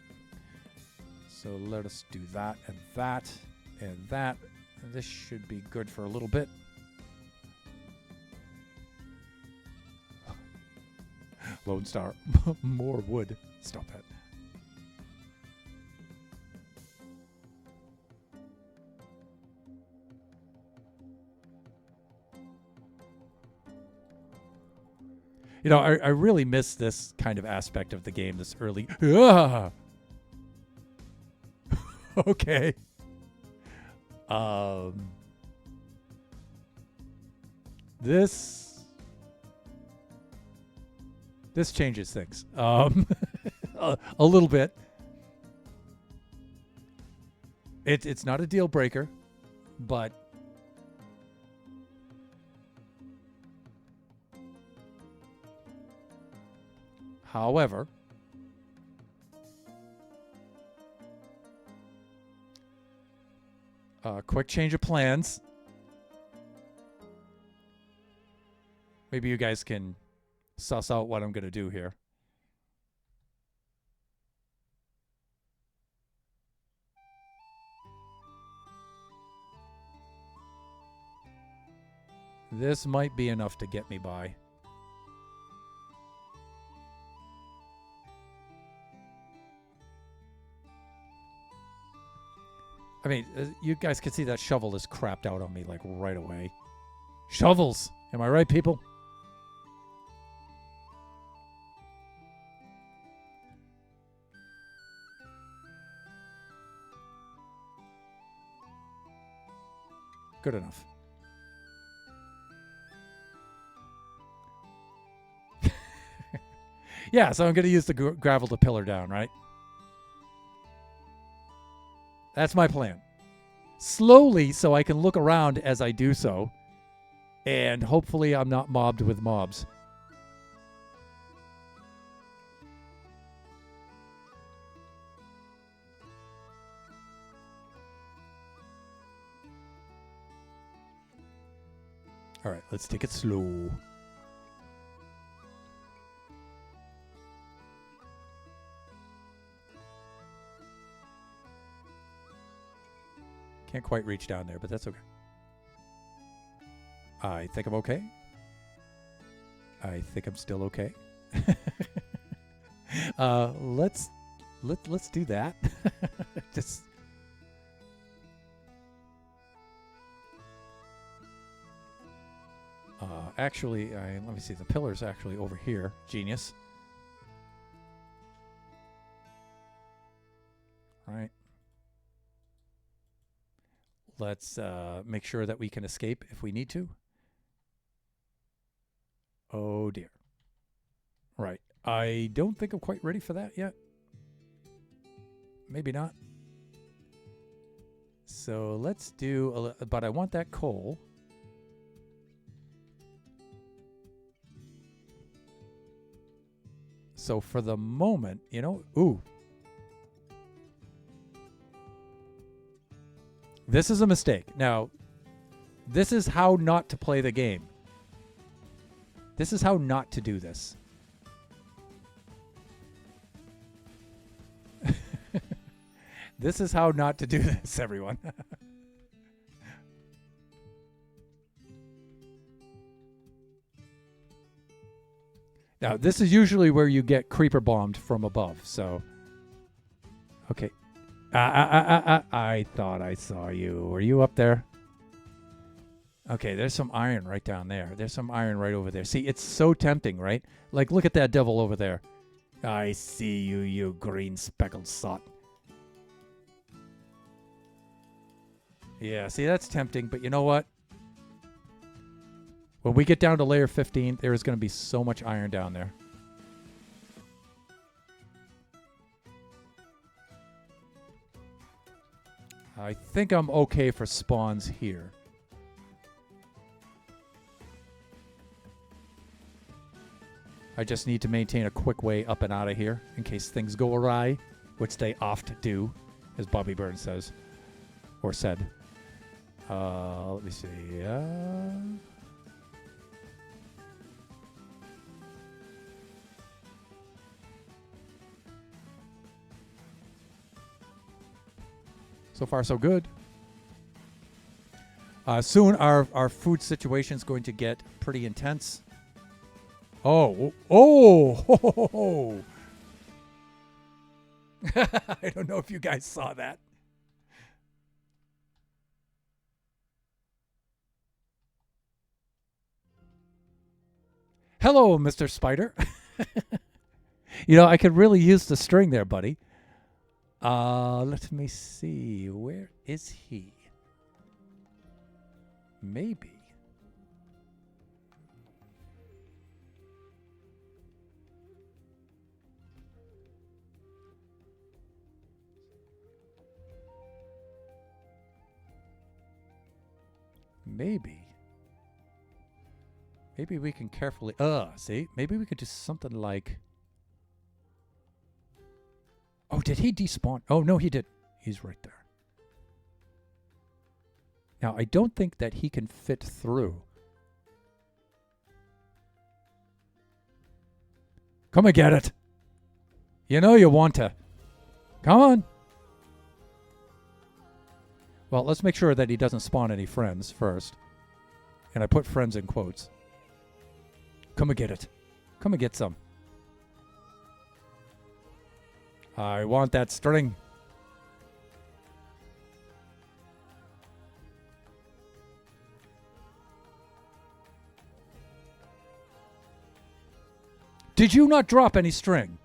So let us do that and that and that. This should be good for a little bit. Lone Star. More wood. Stop that. You know, I really miss this kind of aspect of the game, this early... Okay. This changes things. A little bit. It's not a deal breaker, but... However, quick change of plans. Maybe you guys can suss out what I'm going to do here. This might be enough to get me by. I mean, you guys can see that shovel is crapped out on me, like, right away. Shovels! Am I right, people? Good enough. Yeah, so I'm going to use the gravel to pillar down, right? That's my plan. Slowly, so I can look around as I do so. And hopefully I'm not mobbed with mobs. All right, let's take it slow. Can't quite reach down there, but that's okay. I think I'm okay. I think I'm still okay. Let's do that. Just actually, let me see. The pillar's actually over here. Genius. All right. Let's make sure that we can escape if we need to. Oh, dear. Right. I don't think I'm quite ready for that yet. Maybe not. So let's do, but I want that coal. So for the moment, ooh. This is a mistake. Now, this is how not to play the game. This is how not to do this. This is how not to do this, everyone. Now, this is usually where you get creeper bombed from above, so... Okay. I thought I saw you. Were you up there? Okay, there's some iron right down there. There's some iron right over there. See, it's so tempting, right? Like, look at that devil over there. I see you, you green speckled sot. Yeah, see, that's tempting, but you know what? When we get down to layer 15, there is going to be so much iron down there. I think I'm okay for spawns here. I just need to maintain a quick way up and out of here in case things go awry, which they oft do, as Bobby Burns says, or said. Let me see. So far, so good. Soon, our food situation is going to get pretty intense. Oh! I don't know if you guys saw that. Hello, Mr. Spider. I could really use the string there, buddy. Let me see. Where is he? Maybe. Maybe we can carefully... see? Maybe we could do something like... Oh, did he despawn? Oh, no, he did. He's right there. Now, I don't think that he can fit through. Come and get it. You know you want to. Come on. Well, let's make sure that he doesn't spawn any friends first. And I put friends in quotes. Come and get it. Come and get some. I want that string. Did you not drop any string?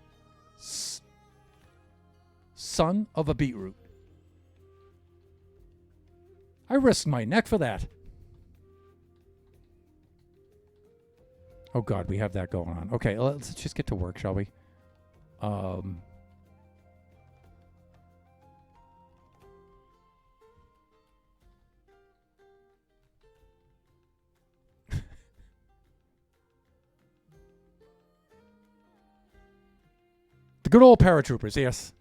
Son of a beetroot. I risked my neck for that. Oh God, we have that going on. Okay, let's just get to work, shall we? The good old paratroopers, yes.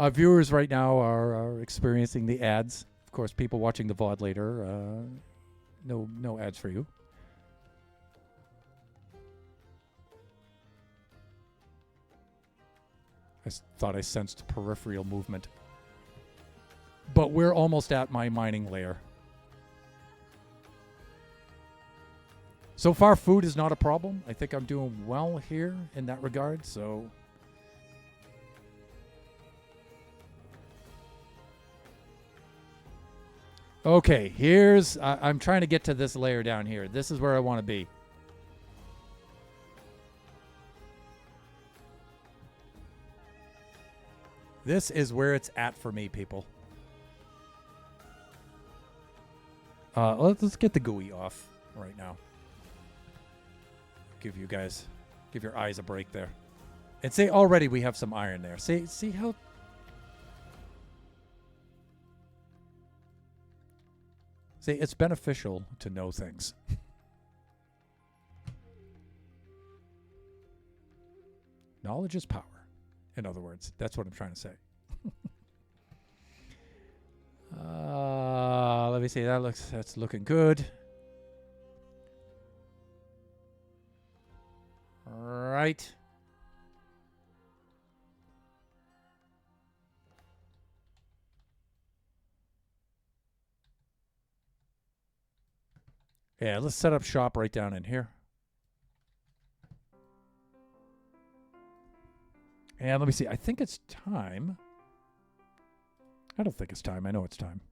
Viewers right now are experiencing the ads. Of course, people watching the VOD later, no ads for you. I thought I sensed peripheral movement. But we're almost at my mining layer. So far, food is not a problem. I think I'm doing well here in that regard, so... Okay, here's... I'm trying to get to this layer down here. This is where I want to be. This is where it's at for me, people. Let's get the GUI off right now. Give your eyes a break there. And see, already we have some iron there. See how... See, it's beneficial to know things. Knowledge is power. In other words, that's what I'm trying to say. Let me see. That's looking good. All right. Yeah, let's set up shop right down in here. And let me see. I think it's time. I don't think it's time. I know it's time.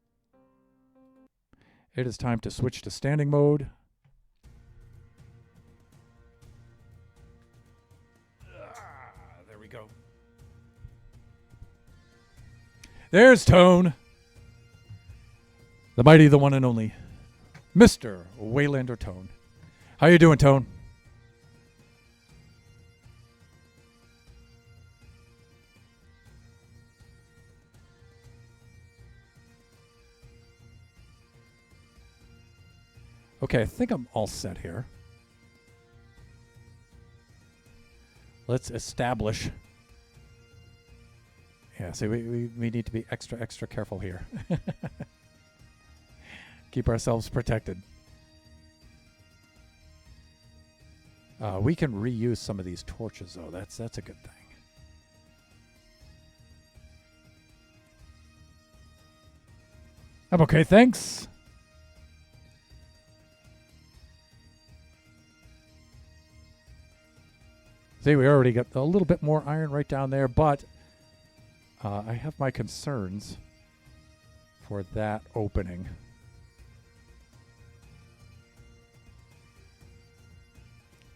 It is time to switch to standing mode. There we go. There's Tone. The mighty, the one and only Mr. Waylander Tone. How you doing, Tone? Okay, I think I'm all set here. Let's establish. Yeah, see, we need to be extra careful here. Keep ourselves protected. We can reuse some of these torches, though. That's a good thing. I'm okay, thanks. See, we already got a little bit more iron right down there, but I have my concerns for that opening.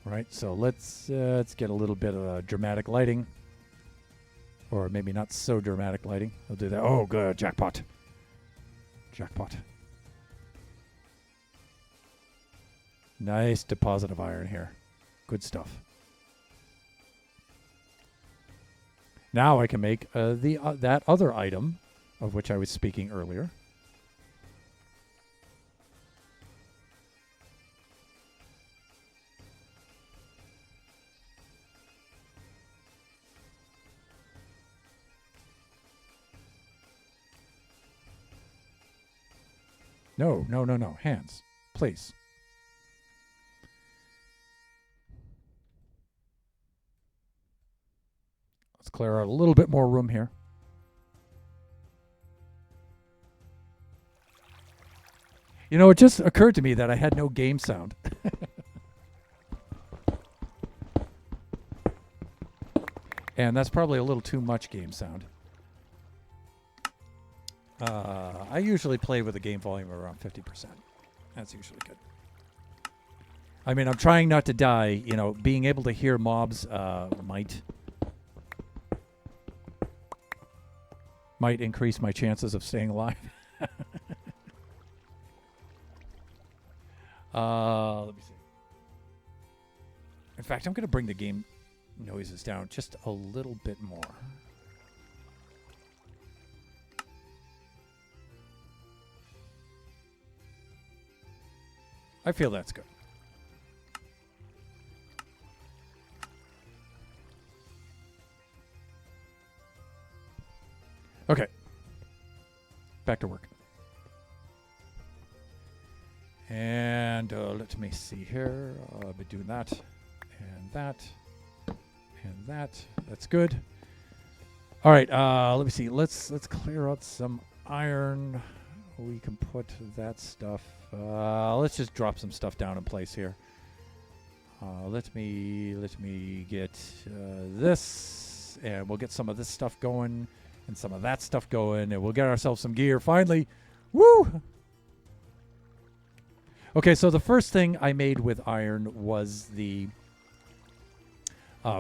Right, so let's get a little bit of dramatic lighting, or maybe not so dramatic lighting. I'll do that. Oh, good, jackpot! Jackpot! Nice deposit of iron here. Good stuff. Now I can make that other item of which I was speaking earlier. No. Hands, please. Let's clear out a little bit more room here. You know, it just occurred to me that I had no game sound. And that's probably a little too much game sound. I usually play with a game volume of around 50%. That's usually good. I mean, I'm trying not to die. You know, being able to hear mobs might increase my chances of staying alive. Let me see. In fact, I'm going to bring the game noises down just a little bit more. I feel that's good. Okay. Back to work. And let me see here. I'll be doing that and that and that. That's good. All right. Let me see. Let's clear out some iron. We can put that stuff. Let's just drop some stuff down in place here. Let me get this, and we'll get some of this stuff going, and some of that stuff going, and we'll get ourselves some gear finally. Woo! Okay, so the first thing I made with iron was the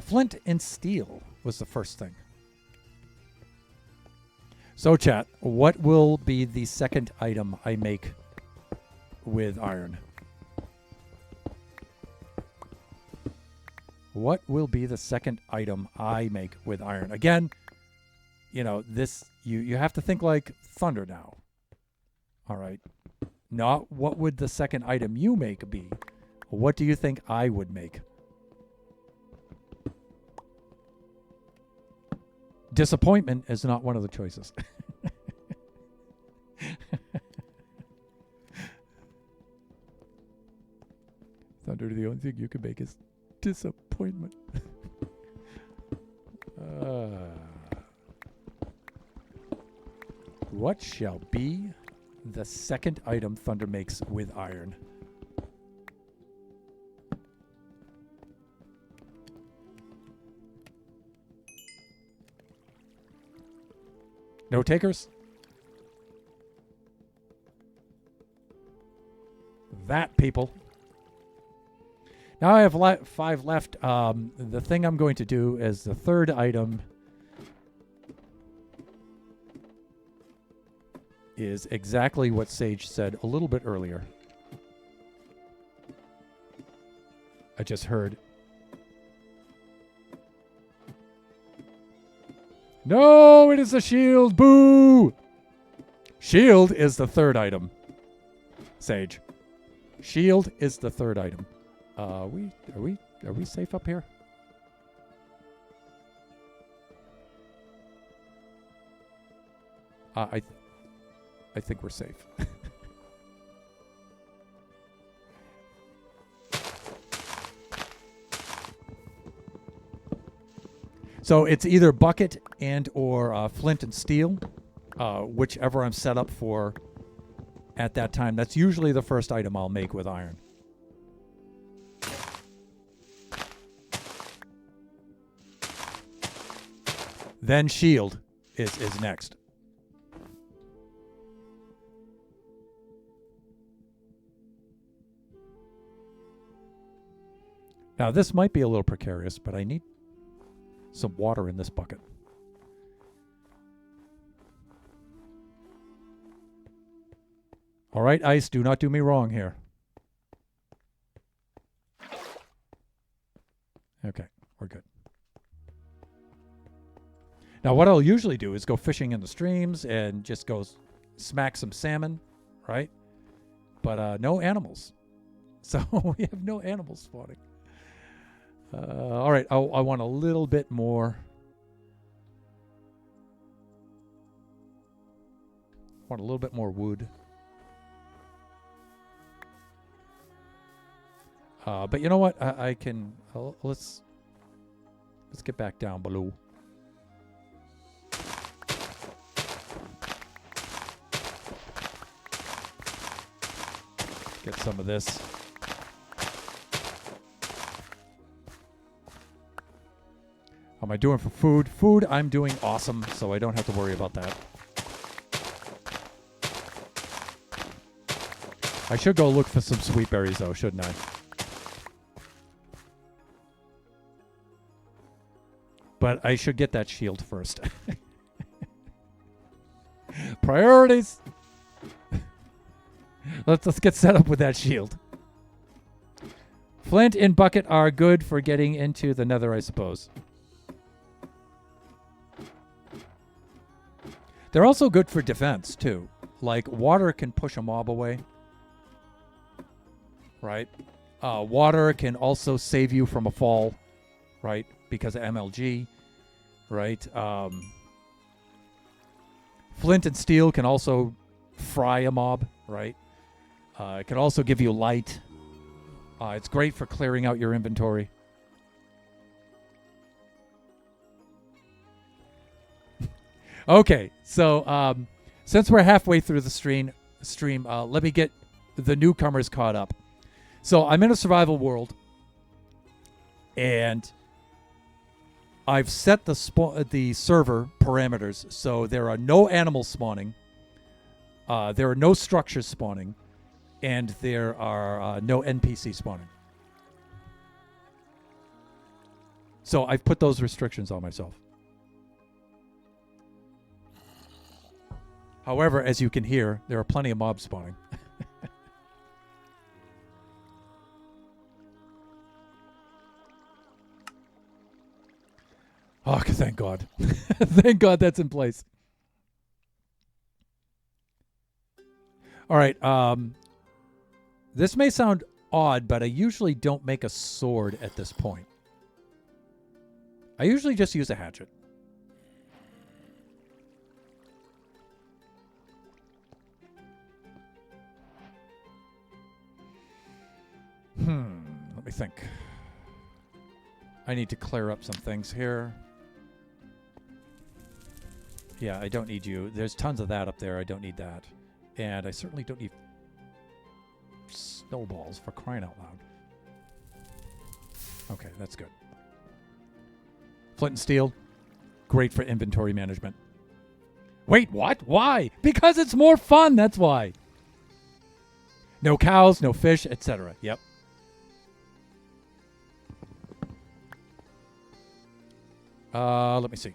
flint and steel was the first thing. So, chat, what will be the second item I make with iron? What will be the second item I make with iron? Again, you know, this you have to think like Thunder now. All right. Not what would the second item you make be. What do you think I would make? Disappointment is not one of the choices. Thunder, the only thing you can make is disappointment. What shall be the second item Thunder makes with iron? No takers? That, people. Now I have 5 left. The thing I'm going to do is the third item is exactly what Sage said a little bit earlier. I just heard. No, it is a shield. Boo! Shield is the third item. Sage. Shield is the third item. Are we safe up here? I think we're safe. So it's either bucket and or flint and steel, whichever I'm set up for at that time. That's usually the first item I'll make with iron. Then shield is next. Now this might be a little precarious, but I need some water in this bucket. All right, Ice, do not do me wrong here. Okay, we're good. Now, what I'll usually do is go fishing in the streams and just go smack some salmon, right? But no animals. So we have no animals spawning. All right, I want a little bit more. Want a little bit more wood. But you know what? I can. Let's get back down below. Get some of this. How am I doing for food? Food, I'm doing awesome, so I don't have to worry about that. I should go look for some sweet berries, though, shouldn't I? But I should get that shield first. Priorities! Let's get set up with that shield. Flint and bucket are good for getting into the nether, I suppose. They're also good for defense, too. Like, water can push a mob away. Right? Water can also save you from a fall. Right? Because of MLG. Right? Flint and steel can also fry a mob. Right? It can also give you light. It's great for clearing out your inventory. Okay, so since we're halfway through the stream, let me get the newcomers caught up. So I'm in a survival world, and I've set the server parameters so there are no animals spawning, there are no structures spawning, and there are no NPC spawning. So I've put those restrictions on myself. However, as you can hear, there are plenty of mobs spawning. Oh, thank God. Thank God that's in place. All right. This may sound odd, but I usually don't make a sword at this point. I usually just use a hatchet. Let me think. I need to clear up some things here. Yeah, I don't need you. There's tons of that up there. I don't need that. And I certainly don't need snowballs, for crying out loud. Okay, that's good. Flint and steel, great for inventory management. Wait, what? Why? Because it's more fun, that's why. No cows, no fish, etc. Yep. Let me see.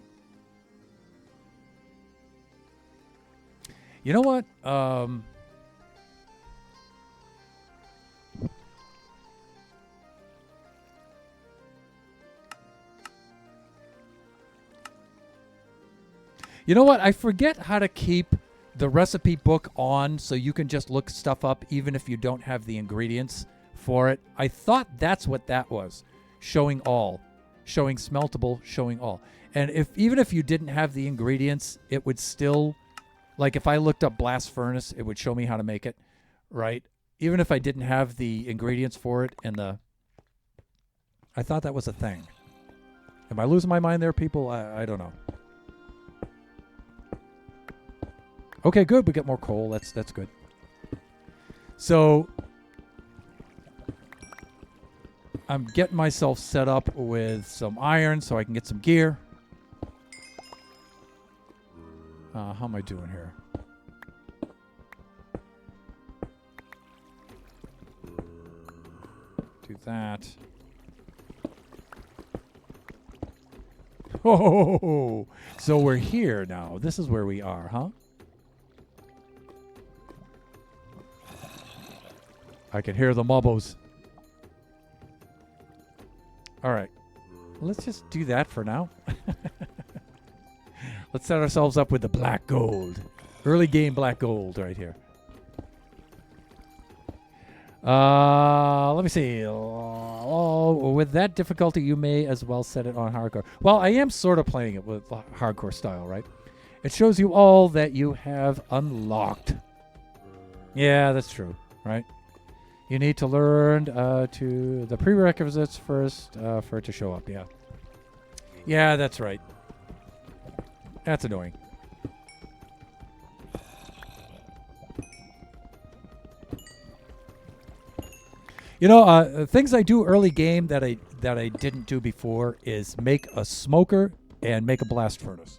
You know what? You know what? I forget how to keep the recipe book on so you can just look stuff up even if you don't have the ingredients for it. I thought that's what that was. Showing all. Showing smeltable, showing all. And even if you didn't have the ingredients, it would still, like if I looked up blast furnace, it would show me how to make it, right? Even if I didn't have the ingredients for it I thought that was a thing. Am I losing my mind there, people? I don't know. Okay, good. We get more coal. That's good. So I'm getting myself set up with some iron so I can get some gear. How am I doing here? Do that. Oh, so we're here now. This is where we are, huh? I can hear the mobos. All right. Let's just do that for now. Let's set ourselves up with the black gold. Early game black gold right here. Let me see. With that difficulty, you may as well set it on hardcore. Well, I am sort of playing it with hardcore style, right? It shows you all that you have unlocked. Yeah, that's true, right? You need to learn to the prerequisites first for it to show up, yeah. Yeah, that's right. That's annoying. You know, things I do early game that I didn't do before is make a smoker and make a blast furnace.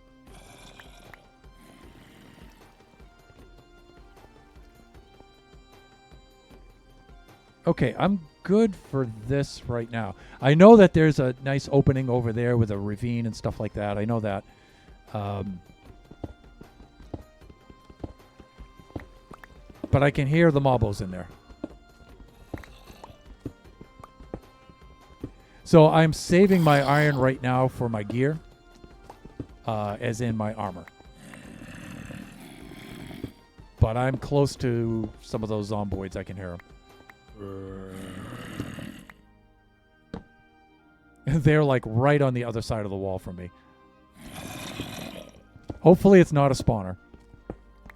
Okay, I'm good for this right now. I know that there's a nice opening over there with a ravine and stuff like that. I know that. But I can hear the mobos in there. So I'm saving my iron right now for my gear, as in my armor. But I'm close to some of those zomboids. I can hear them. They're like right on the other side of the wall from me. Hopefully it's not a spawner.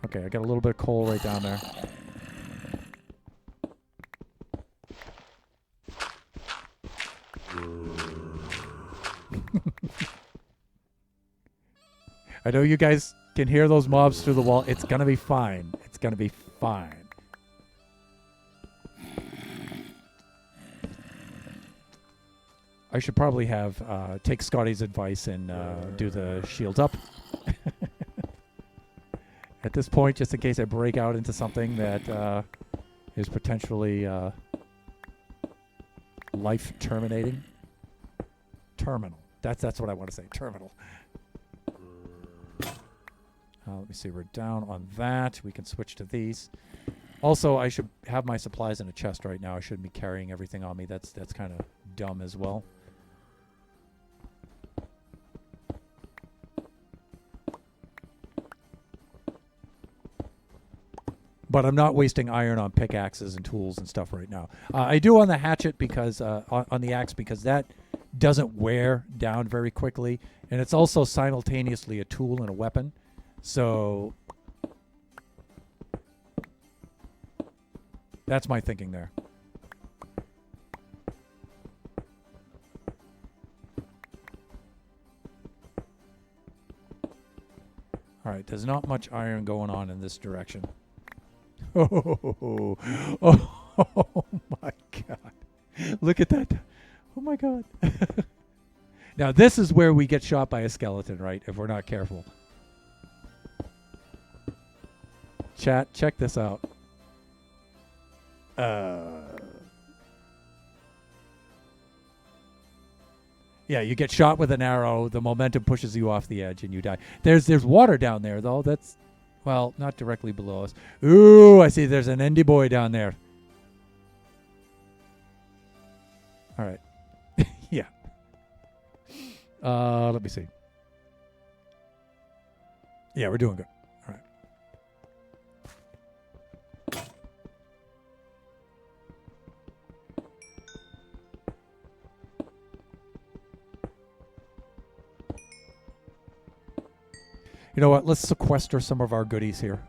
Okay, I got a little bit of coal right down there. I know you guys can hear those mobs through the wall. It's gonna be fine. It's gonna be fine. I should probably have take Scotty's advice and do the shields up. At this point, just in case I break out into something that is potentially life terminating. Terminal. That's what I want to say. Terminal. Let me see. We're down on that. We can switch to these. Also, I should have my supplies in a chest right now. I shouldn't be carrying everything on me. That's kind of dumb as well. But I'm not wasting iron on pickaxes and tools and stuff right now. I do on the hatchet because on the axe because that doesn't wear down very quickly, and it's also simultaneously a tool and a weapon. So that's my thinking there. All right, there's not much iron going on in this direction. Oh, oh my God. Look at that. Oh my God. Now, this is where we get shot by a skeleton, right? If we're not careful. Chat, check this out. Yeah, you get shot with an arrow, the momentum pushes you off the edge and you die. There's water down there though. That's, well, not directly below us. Ooh, I see there's an Endy boy down there. All right. Yeah. Let me see. Yeah, we're doing good. All right. You know what? Let's sequester some of our goodies here.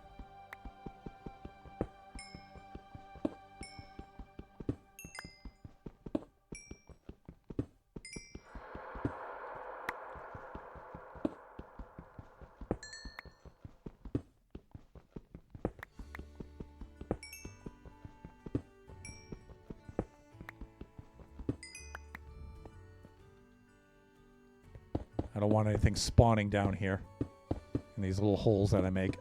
I don't want anything spawning down here in these little holes that I make.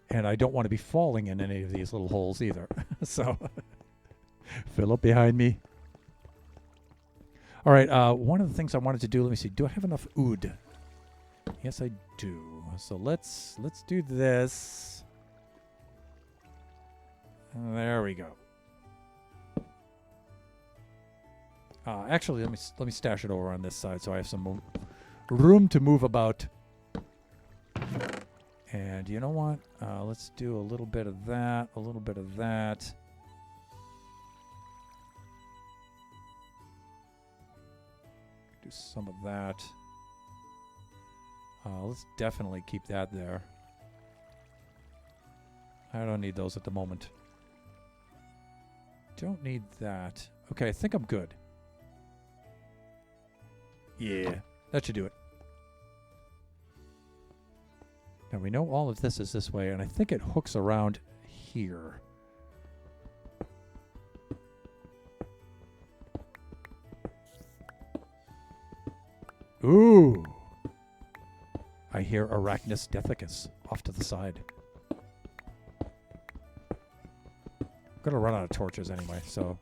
And I don't want to be falling in any of these little holes either. So, Philip behind me. All right, one of the things I wanted to do, let me see. Do I have enough oud? Yes, I do. So let's do this. There we go. Actually, let me stash it over on this side so I have some room to move about. And you know what? Let's do a little bit of that, a little bit of that. Do some of that. Let's definitely keep that there. I don't need those at the moment. Don't need that. Okay, I think I'm good. Yeah, that should do it. Now we know all of this is this way, and I think it hooks around here. Ooh. I hear Arachnus Dethicus off to the side. I'm gonna run out of torches anyway, so.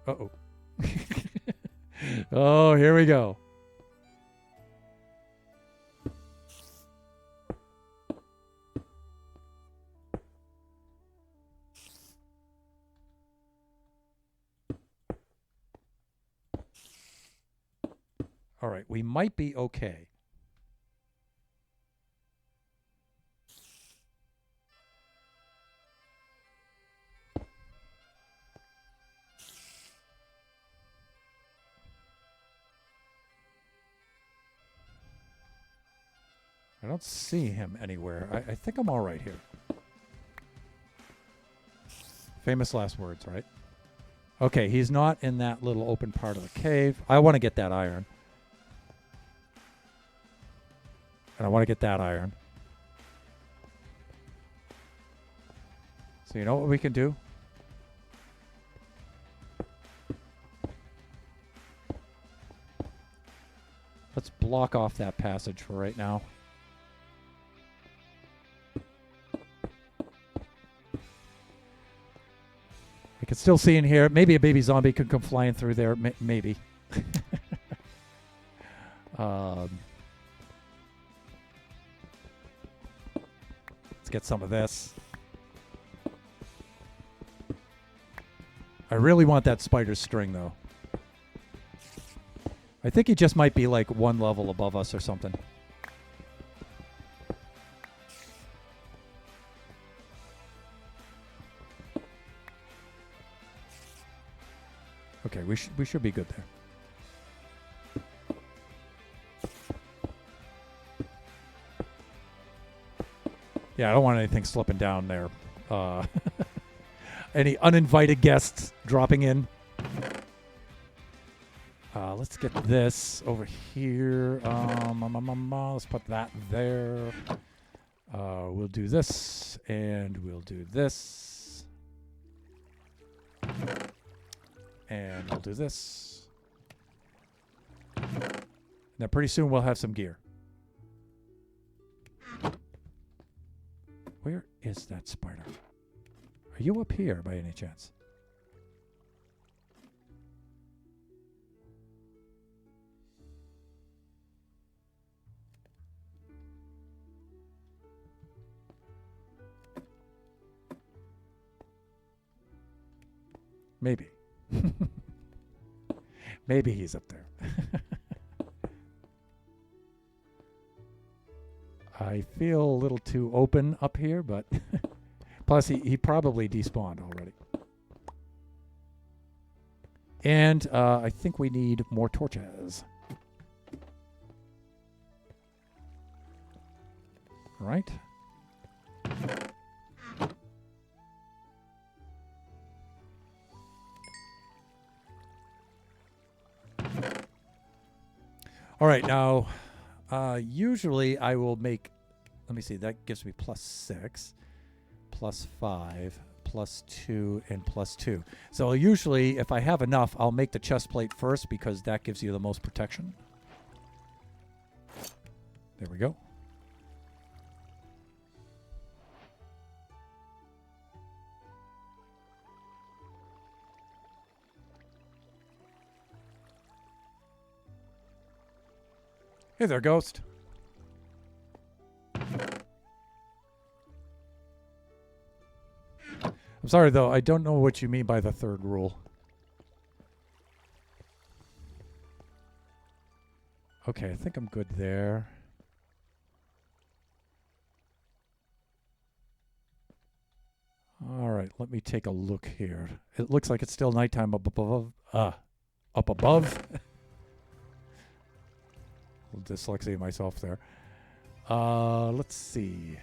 Uh-oh. Oh, here we go. All right, we might be okay. I don't see him anywhere. I think I'm all right here. Famous last words, right? Okay, he's not in that little open part of the cave. I want to get that iron. And I want to get that iron. So you know what we can do? Let's block off that passage for right now. I can still see in here. Maybe a baby zombie could come flying through there. Maybe. Let's get some of this. I really want that spider string, though. I think he just might be like one level above us or something. Okay, we should be good there. Yeah, I don't want anything slipping down there. Any uninvited guests dropping in? Let's get this over here. Let's put that there. We'll do this, and we'll do this. And we'll do this. Now, pretty soon we'll have some gear. Where is that spider? Are you up here by any chance? Maybe. Maybe he's up there. I feel a little too open up here, but plus he probably despawned already. And I think we need more torches. Right? All right, now, usually I will make, let me see, that gives me +6, +5, +2, and +2. So usually, if I have enough, I'll make the chest plate first because that gives you the most protection. There we go. Hey there, Ghost. I'm sorry, though. I don't know what you mean by the third rule. Okay, I think I'm good there. All right, let me take a look here. It looks like it's still nighttime up above. Up above. Dyslexia myself there. Let's see.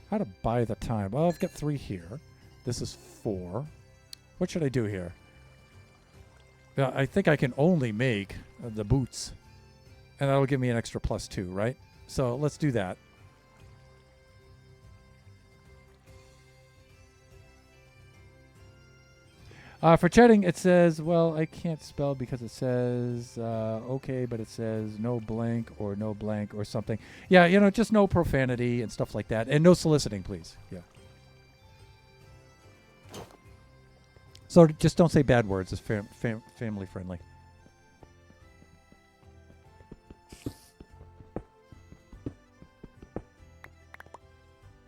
How to buy the time. Well, I've got 3 here. This is 4. What should I do here? I think I can only make the boots. And that'll give me an extra +2, right? So let's do that. For chatting, it says, well, I can't spell because it says, okay, but it says no blank or no blank or something. Yeah, you know, just no profanity and stuff like that. And no soliciting, please. Yeah. So just don't say bad words. It's family friendly.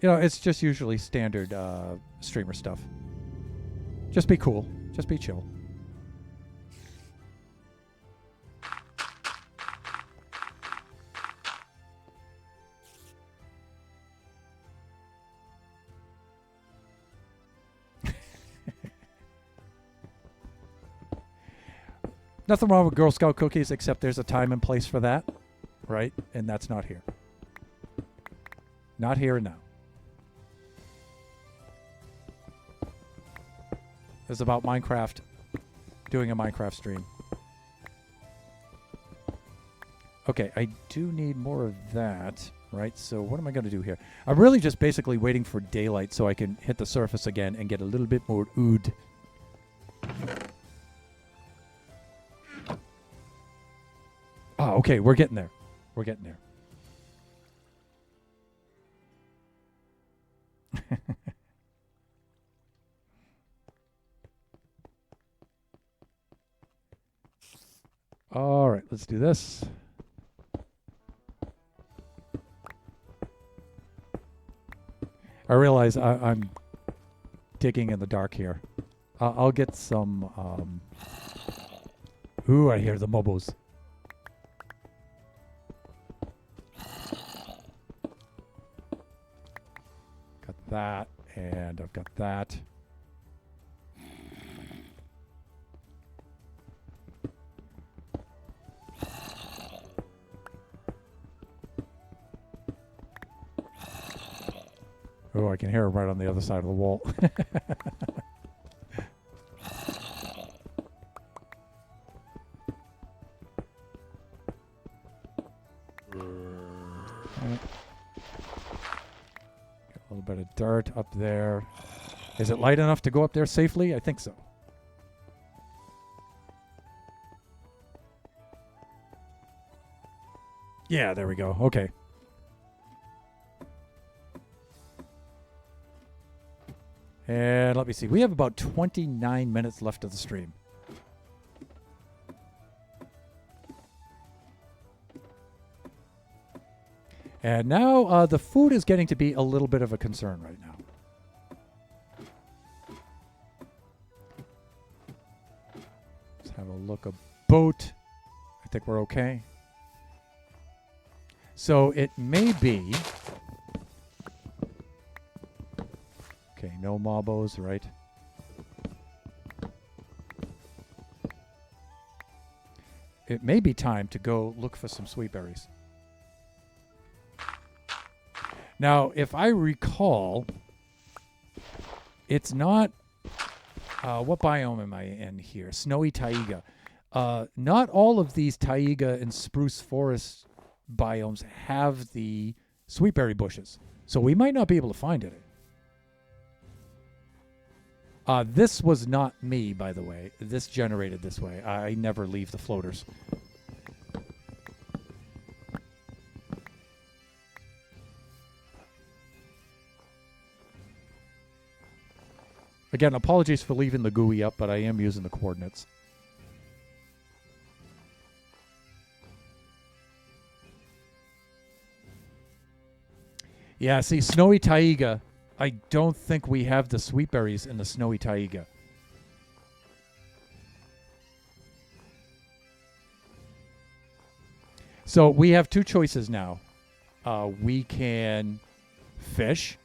You know, it's just usually standard streamer stuff. Just be cool. Just be chill. Nothing wrong with Girl Scout cookies, except there's a time and place for that, right? And that's not here. Not here and now. It's about Minecraft, doing a Minecraft stream. Okay, I do need more of that, right? So what am I going to do here? I'm really just basically waiting for daylight so I can hit the surface again and get a little bit more ood. Oh, okay, we're getting there. We're getting there. All right, let's do this. I realize I'm digging in the dark here. I'll get some Ooh, I hear the mobos. Got that, and I've got that. Oh, I can hear him right on the other side of the wall. A little bit of dirt up there. Is it light enough to go up there safely? I think so. Yeah, there we go. Okay. And let me see. We have about 29 minutes left of the stream. And now the food is getting to be a little bit of a concern right now. Let's have a look. A boat. I think we're okay. So it may be... Okay, no mobos, right? It may be time to go look for some sweet berries. Now, if I recall, it's not... what biome am I in here? Snowy taiga. Not all of these taiga and spruce forest biomes have the sweetberry bushes. So we might not be able to find it. This was not me, by the way. This generated this way. I never leave the floaters. Again, apologies for leaving the GUI up, but I am using the coordinates. Yeah, see, Snowy Taiga, I don't think we have the sweet berries in the Snowy Taiga. So we have two choices now. We can fish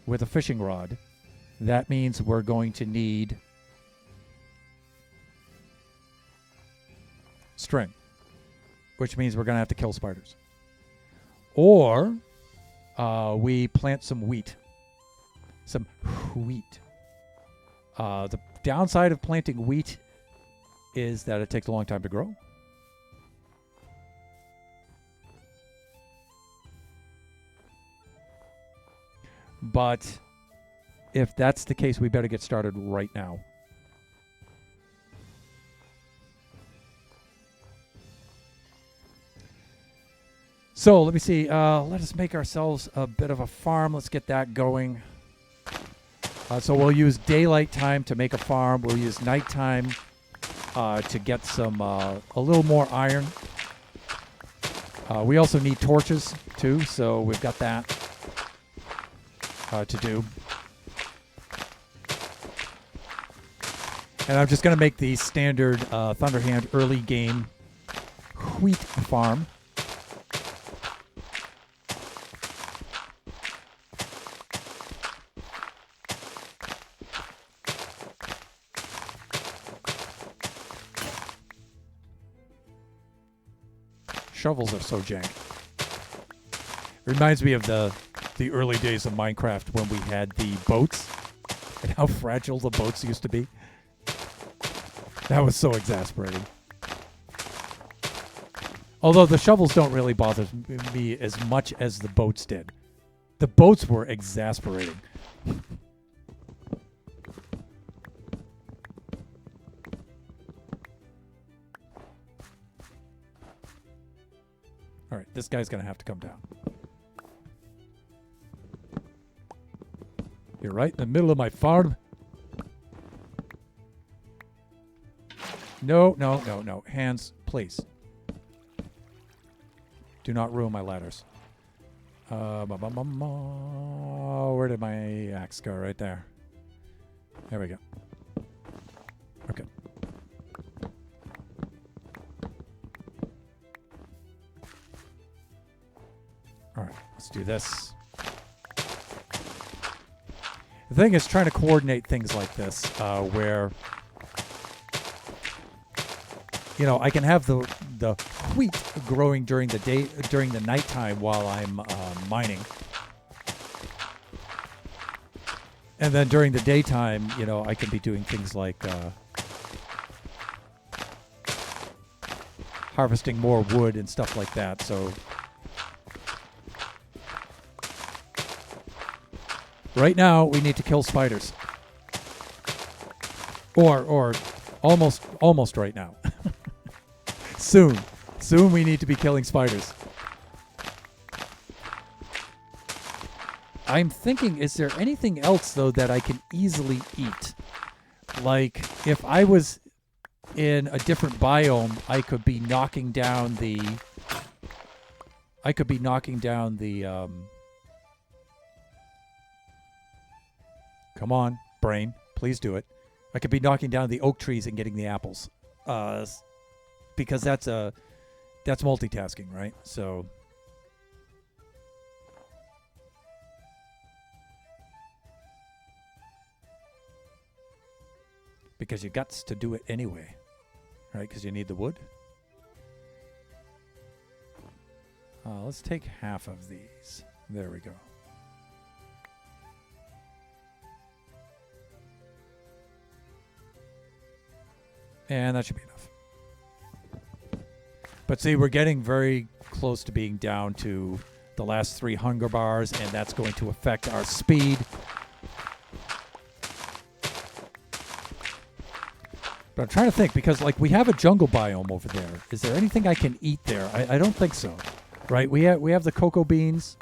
with a fishing rod. That means we're going to need string, which means we're going to have to kill spiders. Or we plant some wheat. Some wheat. The downside of planting wheat is that it takes a long time to grow. But if that's the case, we better get started right now. So let me see. Let us make ourselves a bit of a farm. Let's get that going. So we'll use daylight time to make a farm. We'll use nighttime to get some a little more iron. We also need torches too, so we've got that to do. And I'm just going to make the standard Thunderhand early game wheat farm. Shovels are so jank. Reminds me of the early days of Minecraft when we had the boats and how fragile the boats used to be. That was so exasperating. Although the shovels don't really bother me as much as the boats did. The boats were exasperating. All right, this guy's going to have to come down. You're right in the middle of my farm. No, no, no, no. Hands, please. Do not ruin my ladders. Where did my axe go? Right there. There we go. Okay. do this. The thing is trying to coordinate things like this, where I can have the wheat growing during the day, during the nighttime while I'm mining, and then during the daytime, I can be doing things like harvesting more wood and stuff like that. So right now we need to kill spiders, or almost right now. Soon we need to be killing spiders. I'm thinking, is there anything else though that I can easily eat? Like if I was in a different biome, I could be knocking down the come on, brain, please do it. I could be knocking down the oak trees and getting the apples. Because that's multitasking, right? So because you got to do it anyway, right? Because you need the wood. Let's take half of these. There we go. And that should be enough. But see, we're getting very close to being down to the last 3 hunger bars, and that's going to affect our speed. But I'm trying to think, because like we have a jungle biome over there. Is there anything I can eat there? I don't think so. Right? We have the cocoa beans.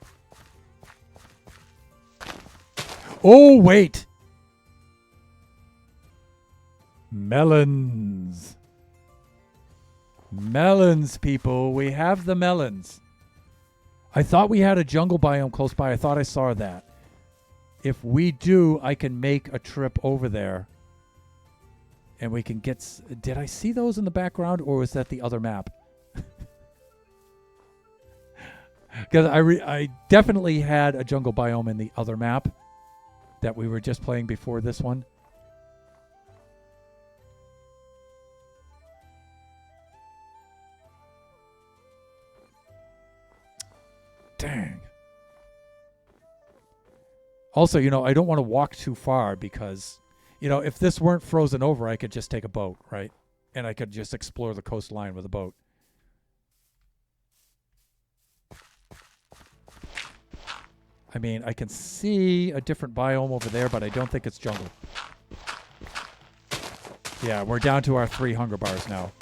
Oh, wait. Melons. Melons, people. We have the melons. I thought we had a jungle biome close by. I thought I saw that. If we do, I can make a trip over there. And we can get... Did I see those in the background, or was that the other map? Because I definitely had a jungle biome in the other map that we were just playing before this one. Dang. Also, I don't want to walk too far because, if this weren't frozen over, I could just take a boat, right? And I could just explore the coastline with a boat. I mean, I can see a different biome over there, but I don't think it's jungle. Yeah, we're down to our 3 hunger bars now.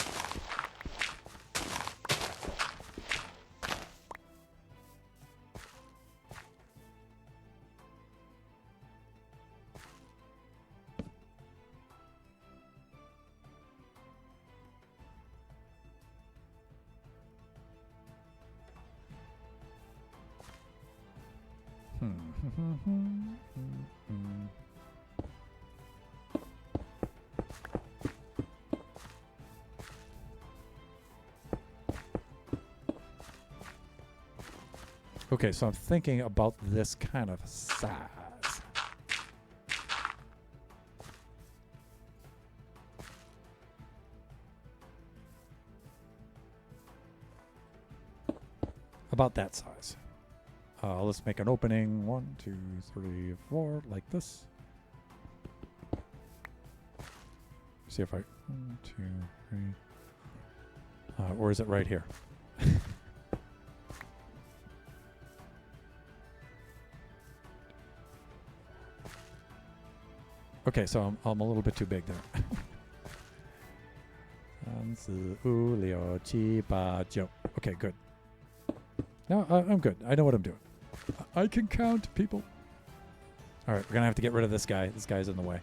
Okay, so I'm thinking about this kind of size. About that size. Let's make an opening. 1, 2, 3, 4, like this. See if I... 1, 2, 3... or is it right here? Okay, so I'm a little bit too big there. 3, 4, 5, 6, 7, 8. Okay, good. No, I'm good. I know what I'm doing. I can count, people. All right, we're going to have to get rid of this guy. This guy's in the way.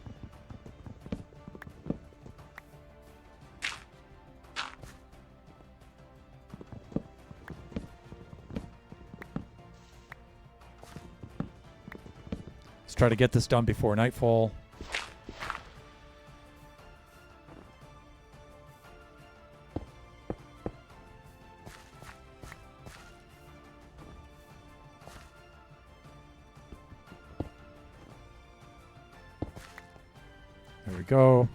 Let's try to get this done before nightfall. There we go.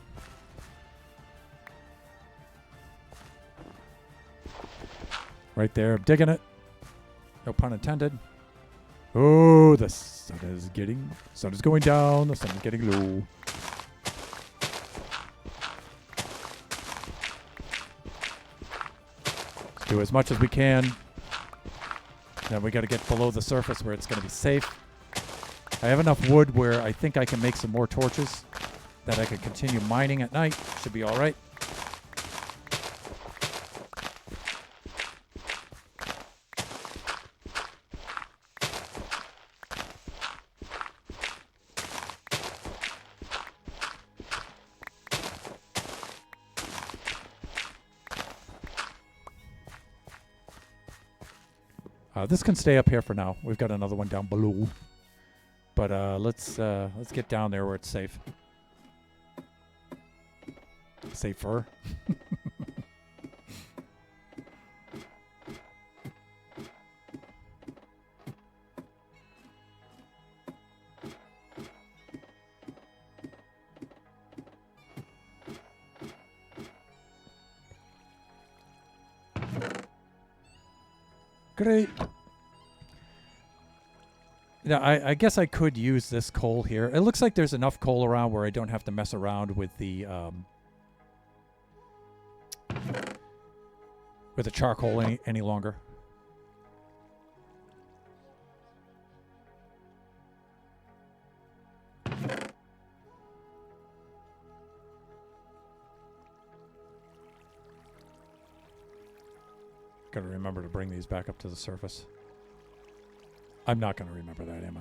Right there. I'm digging it. No pun intended. Oh, the sun is going down. The sun is getting low. Let's do as much as we can. Then we got to get below the surface where it's going to be safe. I have enough wood where I think I can make some more torches that I can continue mining at night. Should be all right. This can stay up here for now. We've got another one down below, but let's get down there where it's safe. Safer. Great. Now, I guess I could use this coal here. It looks like there's enough coal around where I don't have to mess around with the charcoal any longer. Gotta remember to bring these back up to the surface. I'm not going to remember that, am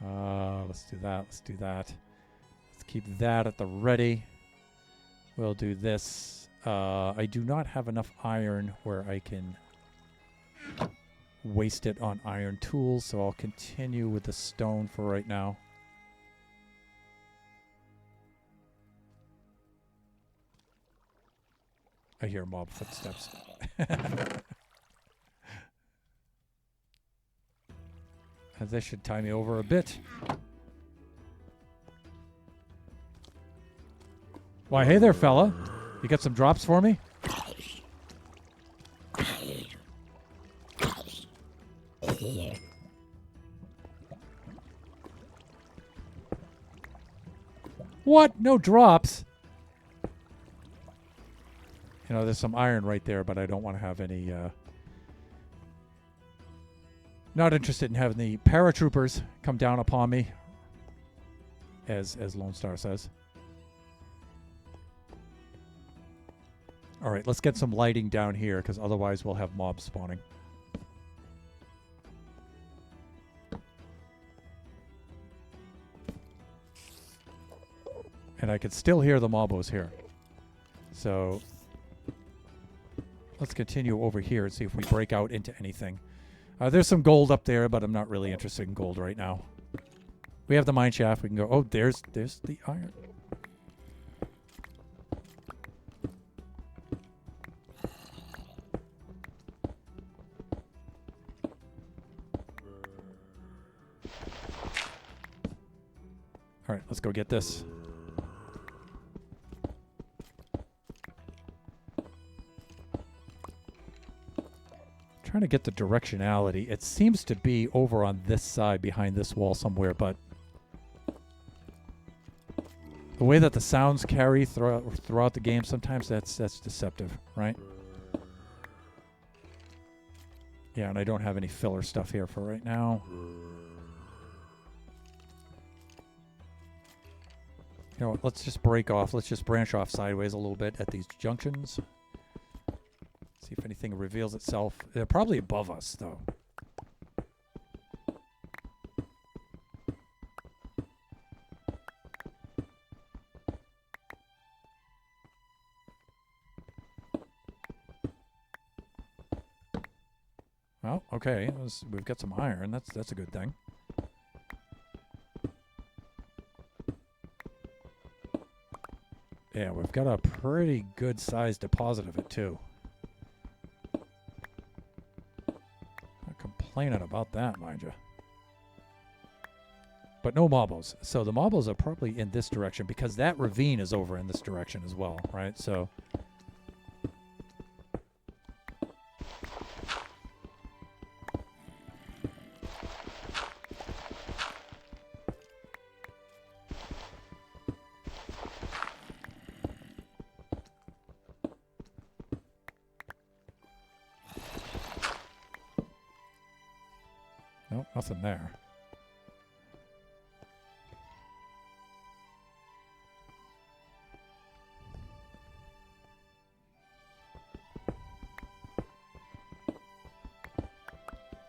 I? Let's do that. Let's do that. Let's keep that at the ready. We'll do this. I do not have enough iron where I can waste it on iron tools, so I'll continue with the stone for right now. I hear mob footsteps. This should tie me over a bit. Why, hey there, fella. You got some drops for me? What? No drops? You know, there's some iron right there, but I don't want to have any... Not interested in having the paratroopers come down upon me, as Lone Star says. All right, let's get some lighting down here, because otherwise we'll have mobs spawning. And I can still hear the mobos here. So let's continue over here and see if we break out into anything. There's some gold up there, but I'm not really interested in gold right now. We have the mine shaft. We can go. Oh, there's the iron. All right, let's go get this. Trying to get the directionality. It seems to be over on this side behind this wall somewhere, but the way that the sounds carry throughout the game, sometimes that's deceptive, right? Yeah, and I don't have any filler stuff here for right now. You know what, let's just break off. Let's just branch off sideways a little bit at these junctions. See if anything reveals itself. They're probably above us, though. Well, okay. We've got some iron. That's a good thing. Yeah, we've got a pretty good sized deposit of it, too. Complaining about that, mind you. But no Mobos. So the Mobos are probably in this direction because that ravine is over in this direction as well, right? So... Nope, nothing there.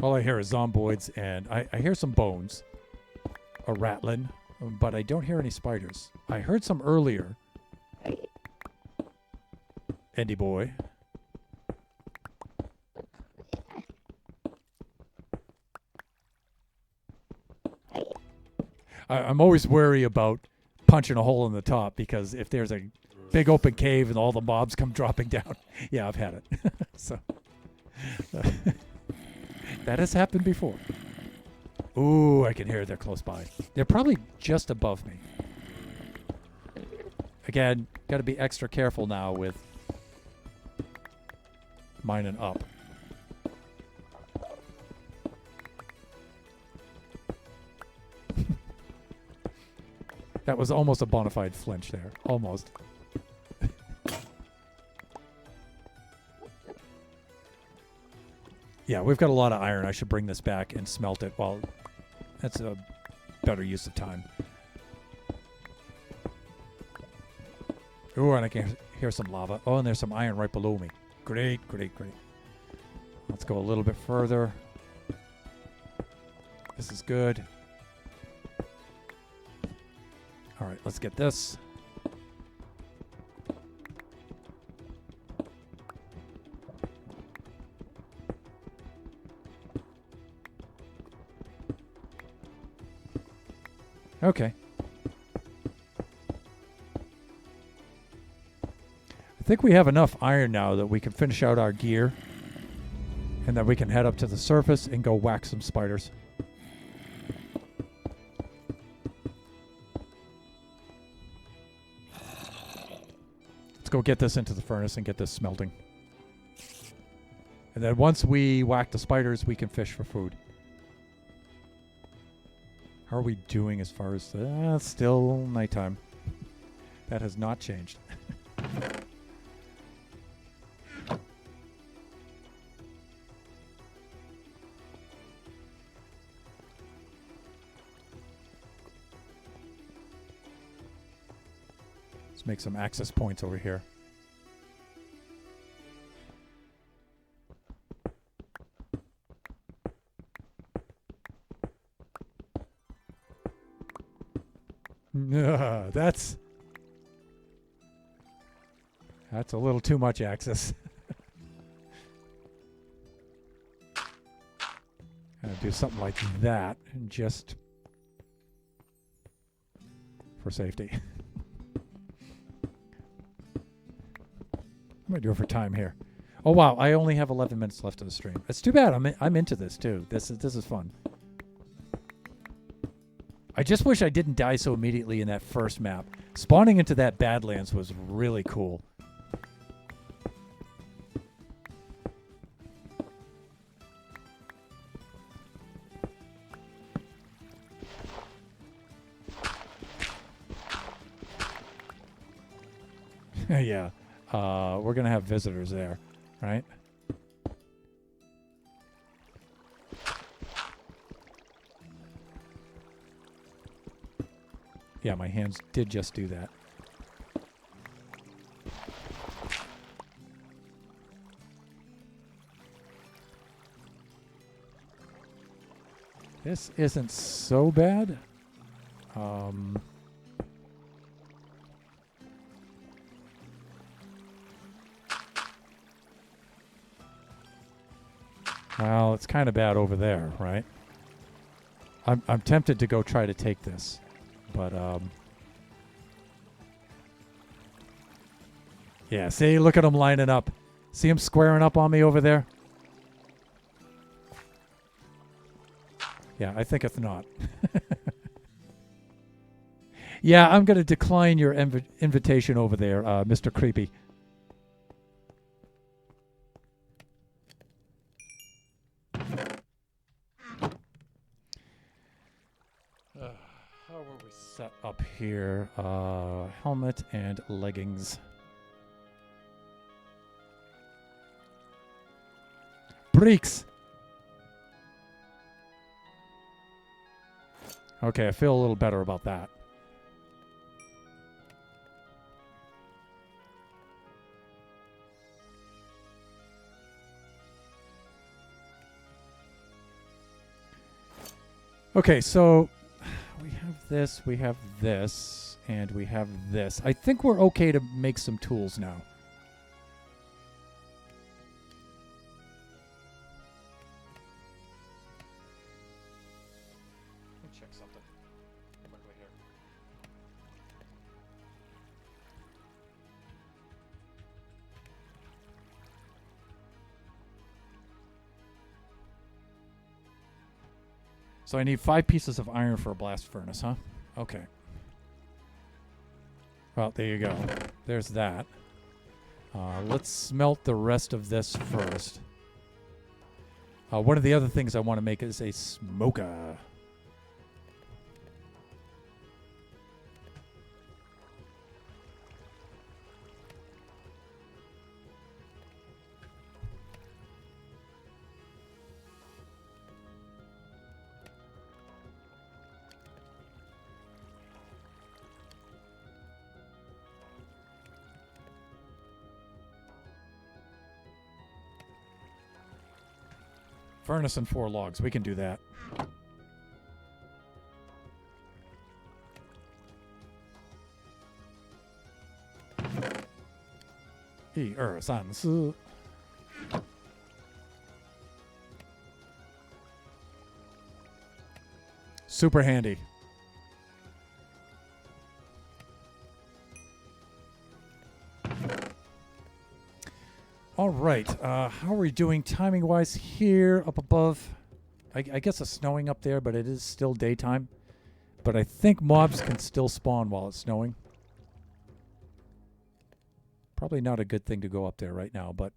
All I hear is zomboids, and I hear some bones, a rattling, but I don't hear any spiders. I heard some earlier. Andy boy. I'm always wary about punching a hole in the top because if there's a big open cave and all the mobs come dropping down, yeah, I've had it. So that has happened before. Ooh, I can hear they're close by. They're probably just above me. Again, got to be extra careful now with mining up. That was almost a bona fide flinch there. Almost. Yeah, we've got a lot of iron. I should bring this back and smelt it. Well, that's a better use of time. Ooh, and I can hear some lava. Oh, and there's some iron right below me. Great, great, great. Let's go a little bit further. This is good. All right, let's get this. Okay. I think we have enough iron now that we can finish out our gear and that we can head up to the surface and go whack some spiders. Let's go get this into the furnace and get this smelting. And then once we whack the spiders, we can fish for food. How are we doing as far as still nighttime? That has not changed. Let's make some access points over here. That's a little too much access. Gonna do something like that, just for safety. I'm gonna do it for time here. Oh wow, I only have 11 minutes left of the stream. It's too bad. I'm into this too. This is fun. I just wish I didn't die so immediately in that first map. Spawning into that Badlands was really cool. Yeah. We're going to have visitors there, right? Yeah, my hands did just do that. This isn't so bad. Well, it's kind of bad over there, right? I'm tempted to go try to take this. But, yeah, see, look at them lining up. See them squaring up on me over there? Yeah, I think it's not. Yeah, I'm going to decline your invitation over there, Mr. Creepy. How are we set up here? Helmet and leggings. Breeks! Okay, I feel a little better about that. Okay, so we have this, and we have this. I think we're okay to make some tools now. Let me check something quickly here. So I need 5 pieces of iron for a blast furnace, huh? Okay. Well, there you go. There's that. Let's smelt the rest of this first. One of the other things I want to make is a smoker. Furnace and 4 logs. We can do that. Super handy. All right. How are we doing timing-wise here up above? I guess it's snowing up there, but it is still daytime. But I think mobs can still spawn while it's snowing. Probably not a good thing to go up there right now, but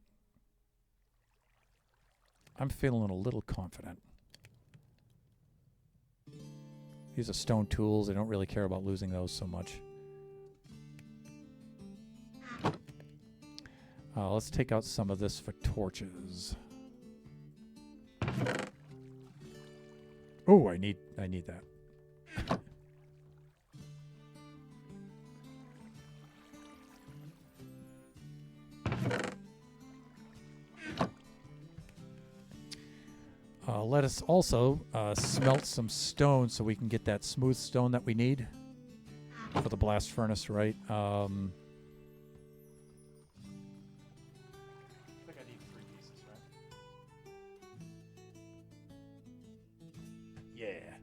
I'm feeling a little confident. These are stone tools. I don't really care about losing those so much. Let's take out some of this for torches. Oh, I need that. Let us also smelt some stone so we can get that smooth stone that we need for the blast furnace, right? I think I need 3 pieces, right? Yeah.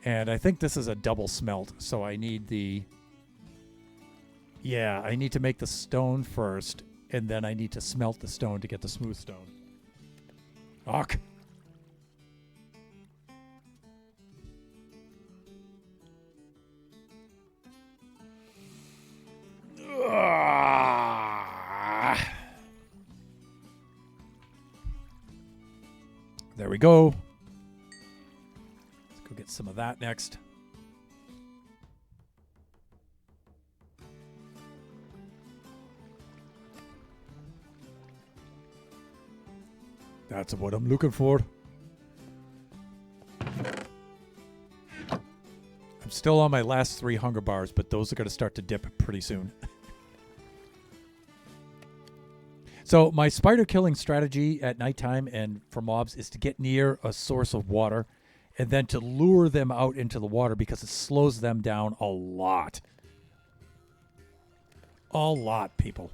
And I think this is a double smelt, so I need the... Yeah, I need to make the stone first, and then I need to smelt the stone to get the smooth stone. Ugh. There we go. Let's go get some of that next. That's what I'm looking for. I'm still on my last 3 hunger bars, but those are going to start to dip pretty soon. So my spider killing strategy at nighttime and for mobs is to get near a source of water and then to lure them out into the water because it slows them down a lot. A lot, people.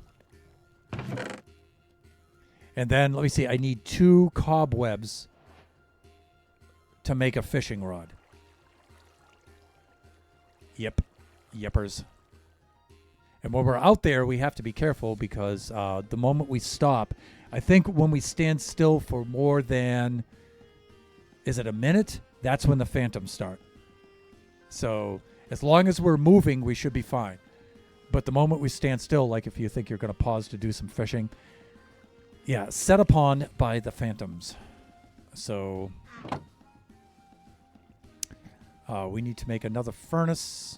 And then, let me see, I need 2 cobwebs to make a fishing rod. Yep. Yeppers. And when we're out there, we have to be careful because the moment we stop, I think when we stand still for more than, is it a minute? That's when the phantoms start. So as long as we're moving, we should be fine. But the moment we stand still, like if you think you're going to pause to do some fishing, yeah, set upon by the phantoms. So we need to make another furnace.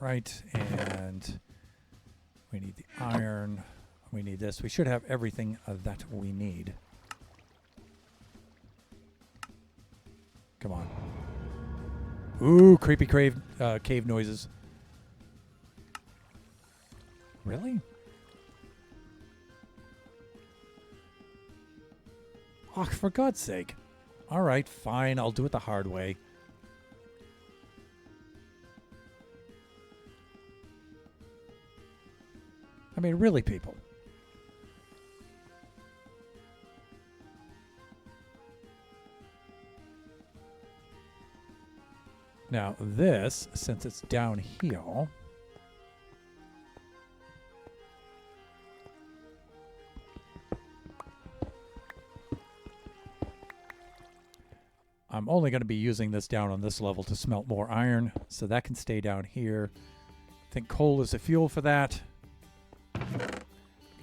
Right, and we need the iron. We need this. We should have everything that we need. Come on. Ooh, creepy cave noises. Really? Oh, for God's sake. All right, fine. I'll do it the hard way. I mean, really, people. Now, this, since it's down here, I'm only going to be using this down on this level to smelt more iron, so that can stay down here. I think coal is the fuel for that.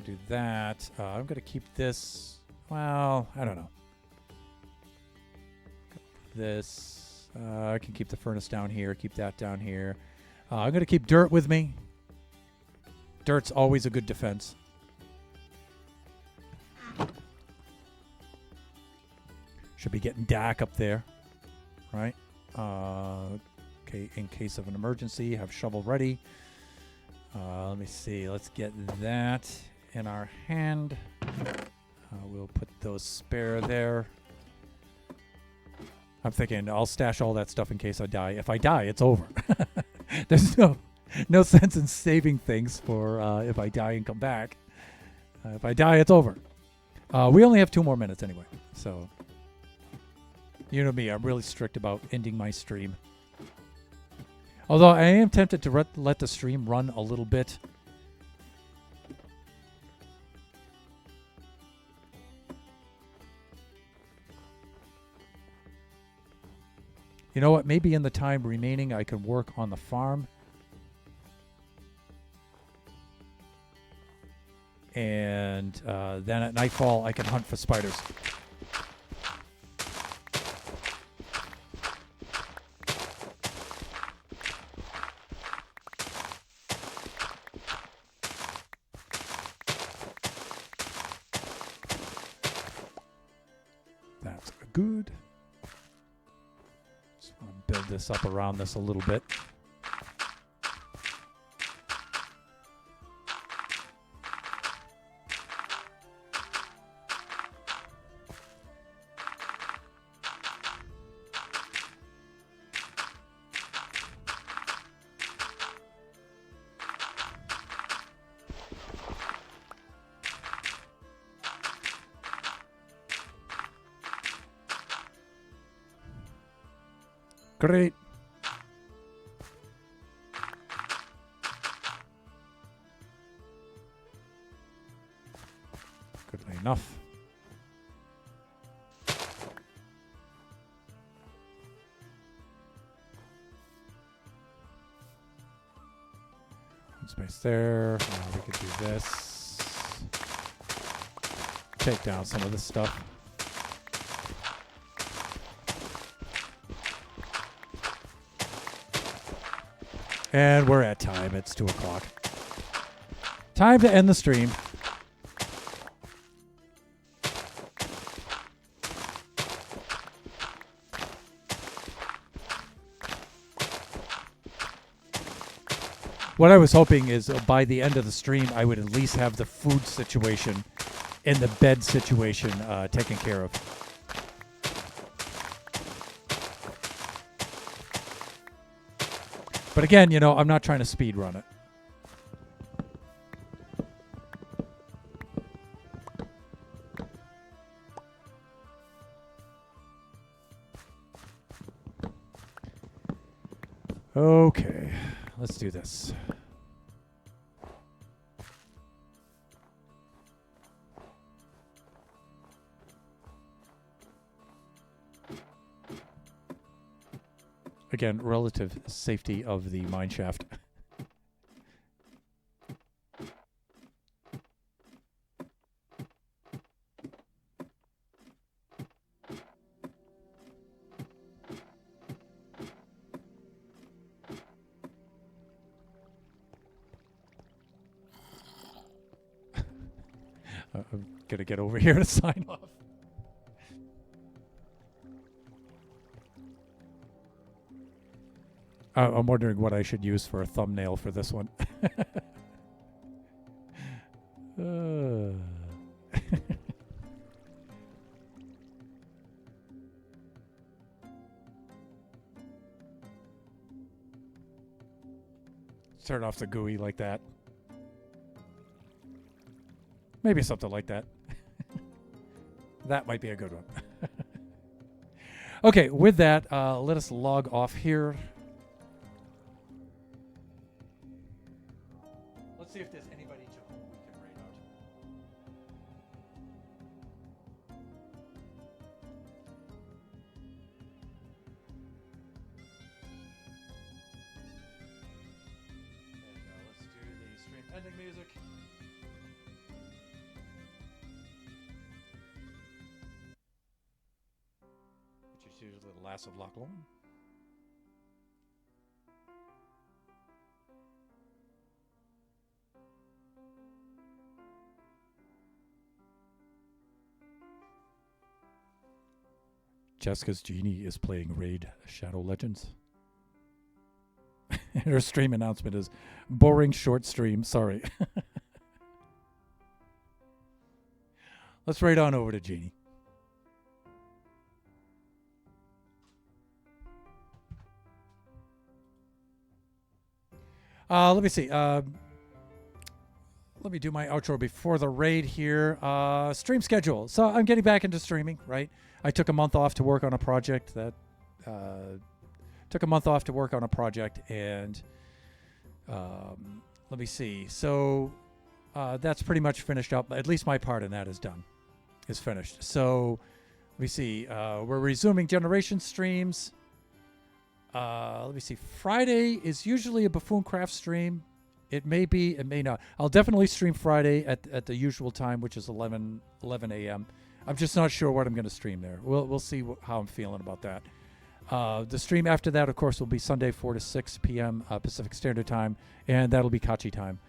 Do that. I'm going to keep this. Well, I don't know. This. I can keep the furnace down here. Keep that down here. I'm going to keep dirt with me. Dirt's always a good defense. Should be getting dark up there, right? Okay, in case of an emergency, have shovel ready. Let me see. Let's get that in our hand. We'll put those spare there. I'm thinking I'll stash all that stuff in case I die. If I die, it's over. There's no sense in saving things for if I die and come back. If I die, it's over. We only have 2 more minutes anyway. So, you know me, I'm really strict about ending my stream. Although I am tempted to let the stream run a little bit. You know what? Maybe in the time remaining, I can work on the farm. And then at nightfall, I can hunt for spiders. That's good. Just want to build this up around this a little bit. Great. Good enough. One space there. We could do this. Take down some of this stuff. And we're at time. It's 2 o'clock. Time to end the stream. What I was hoping is by the end of the stream, I would at least have the food situation and the bed situation taken care of. But again, you know, I'm not trying to speed run it. Okay, let's do this. Again, relative safety of the mine shaft. I'm going to get over here to sign off. I'm wondering what I should use for a thumbnail for this one. Turn off the GUI like that. Maybe something like that. That might be a good one. Okay, with that, let us log off here. Let's see if there's anybody to whom we can raid out. And let's do the stream ending music. Which is usually the last of Loch Lomond. Jessica's Genie is playing Raid Shadow Legends. And her stream announcement is boring short stream. Sorry. Let's raid on over to Genie. Let me see. Let me do my outro before the raid here. Stream schedule. So I'm getting back into streaming, right? I took a month off to work on a project and let me see. So that's pretty much finished up. At least my part in that is done, is finished. So let me see. We're resuming Generation streams. Let me see. Friday is usually a Buffooncraft stream. It may be, it may not. I'll definitely stream Friday at the usual time, which is 11 a.m. I'm just not sure what I'm going to stream there. We'll see how I'm feeling about that. The stream after that, of course, will be Sunday 4 to 6 p.m. Pacific Standard Time, and that'll be Kachi time.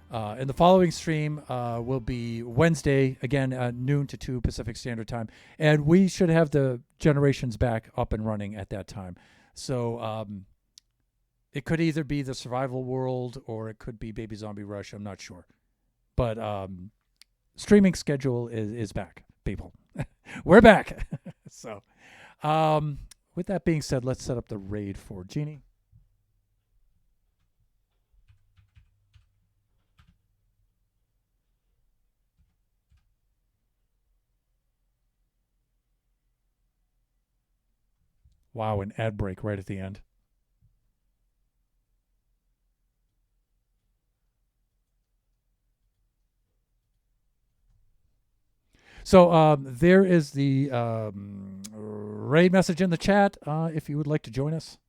And the following stream will be Wednesday, again, noon to 2 Pacific Standard Time. And we should have the Generations back up and running at that time. So it could either be the Survival World or it could be Baby Zombie Rush. I'm not sure. But streaming schedule is back, people. We're back. So with that being said, let's set up the raid for Genie. Wow, an ad break right at the end. So there is the raid message in the chat if you would like to join us.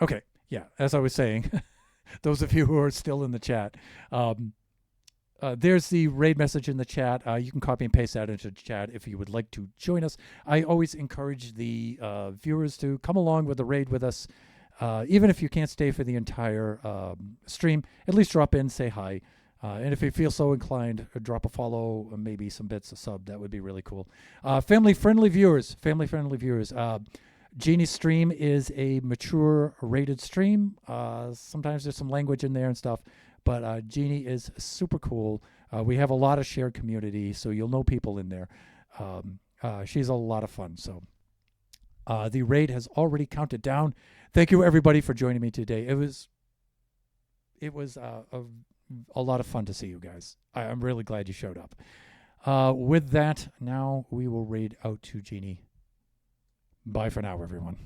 Okay, yeah, as I was saying, those of you who are still in the chat, there's the raid message in the chat. You can copy and paste that into the chat if you would like to join us. I always encourage the viewers to come along with the raid with us. Even if you can't stay for the entire stream, at least drop in, say hi. And if you feel so inclined, drop a follow, maybe some bits, a sub. That would be really cool. Family-friendly viewers. Genie's stream is a mature rated stream. Sometimes there's some language in there and stuff. But Genie is super cool. We have a lot of shared community, so you'll know people in there. She's a lot of fun. So the raid has already counted down. Thank you, everybody, for joining me today. It was a a lot of fun to see you guys. I'm really glad you showed up. With that, now we will raid out to Genie. Bye for now, everyone.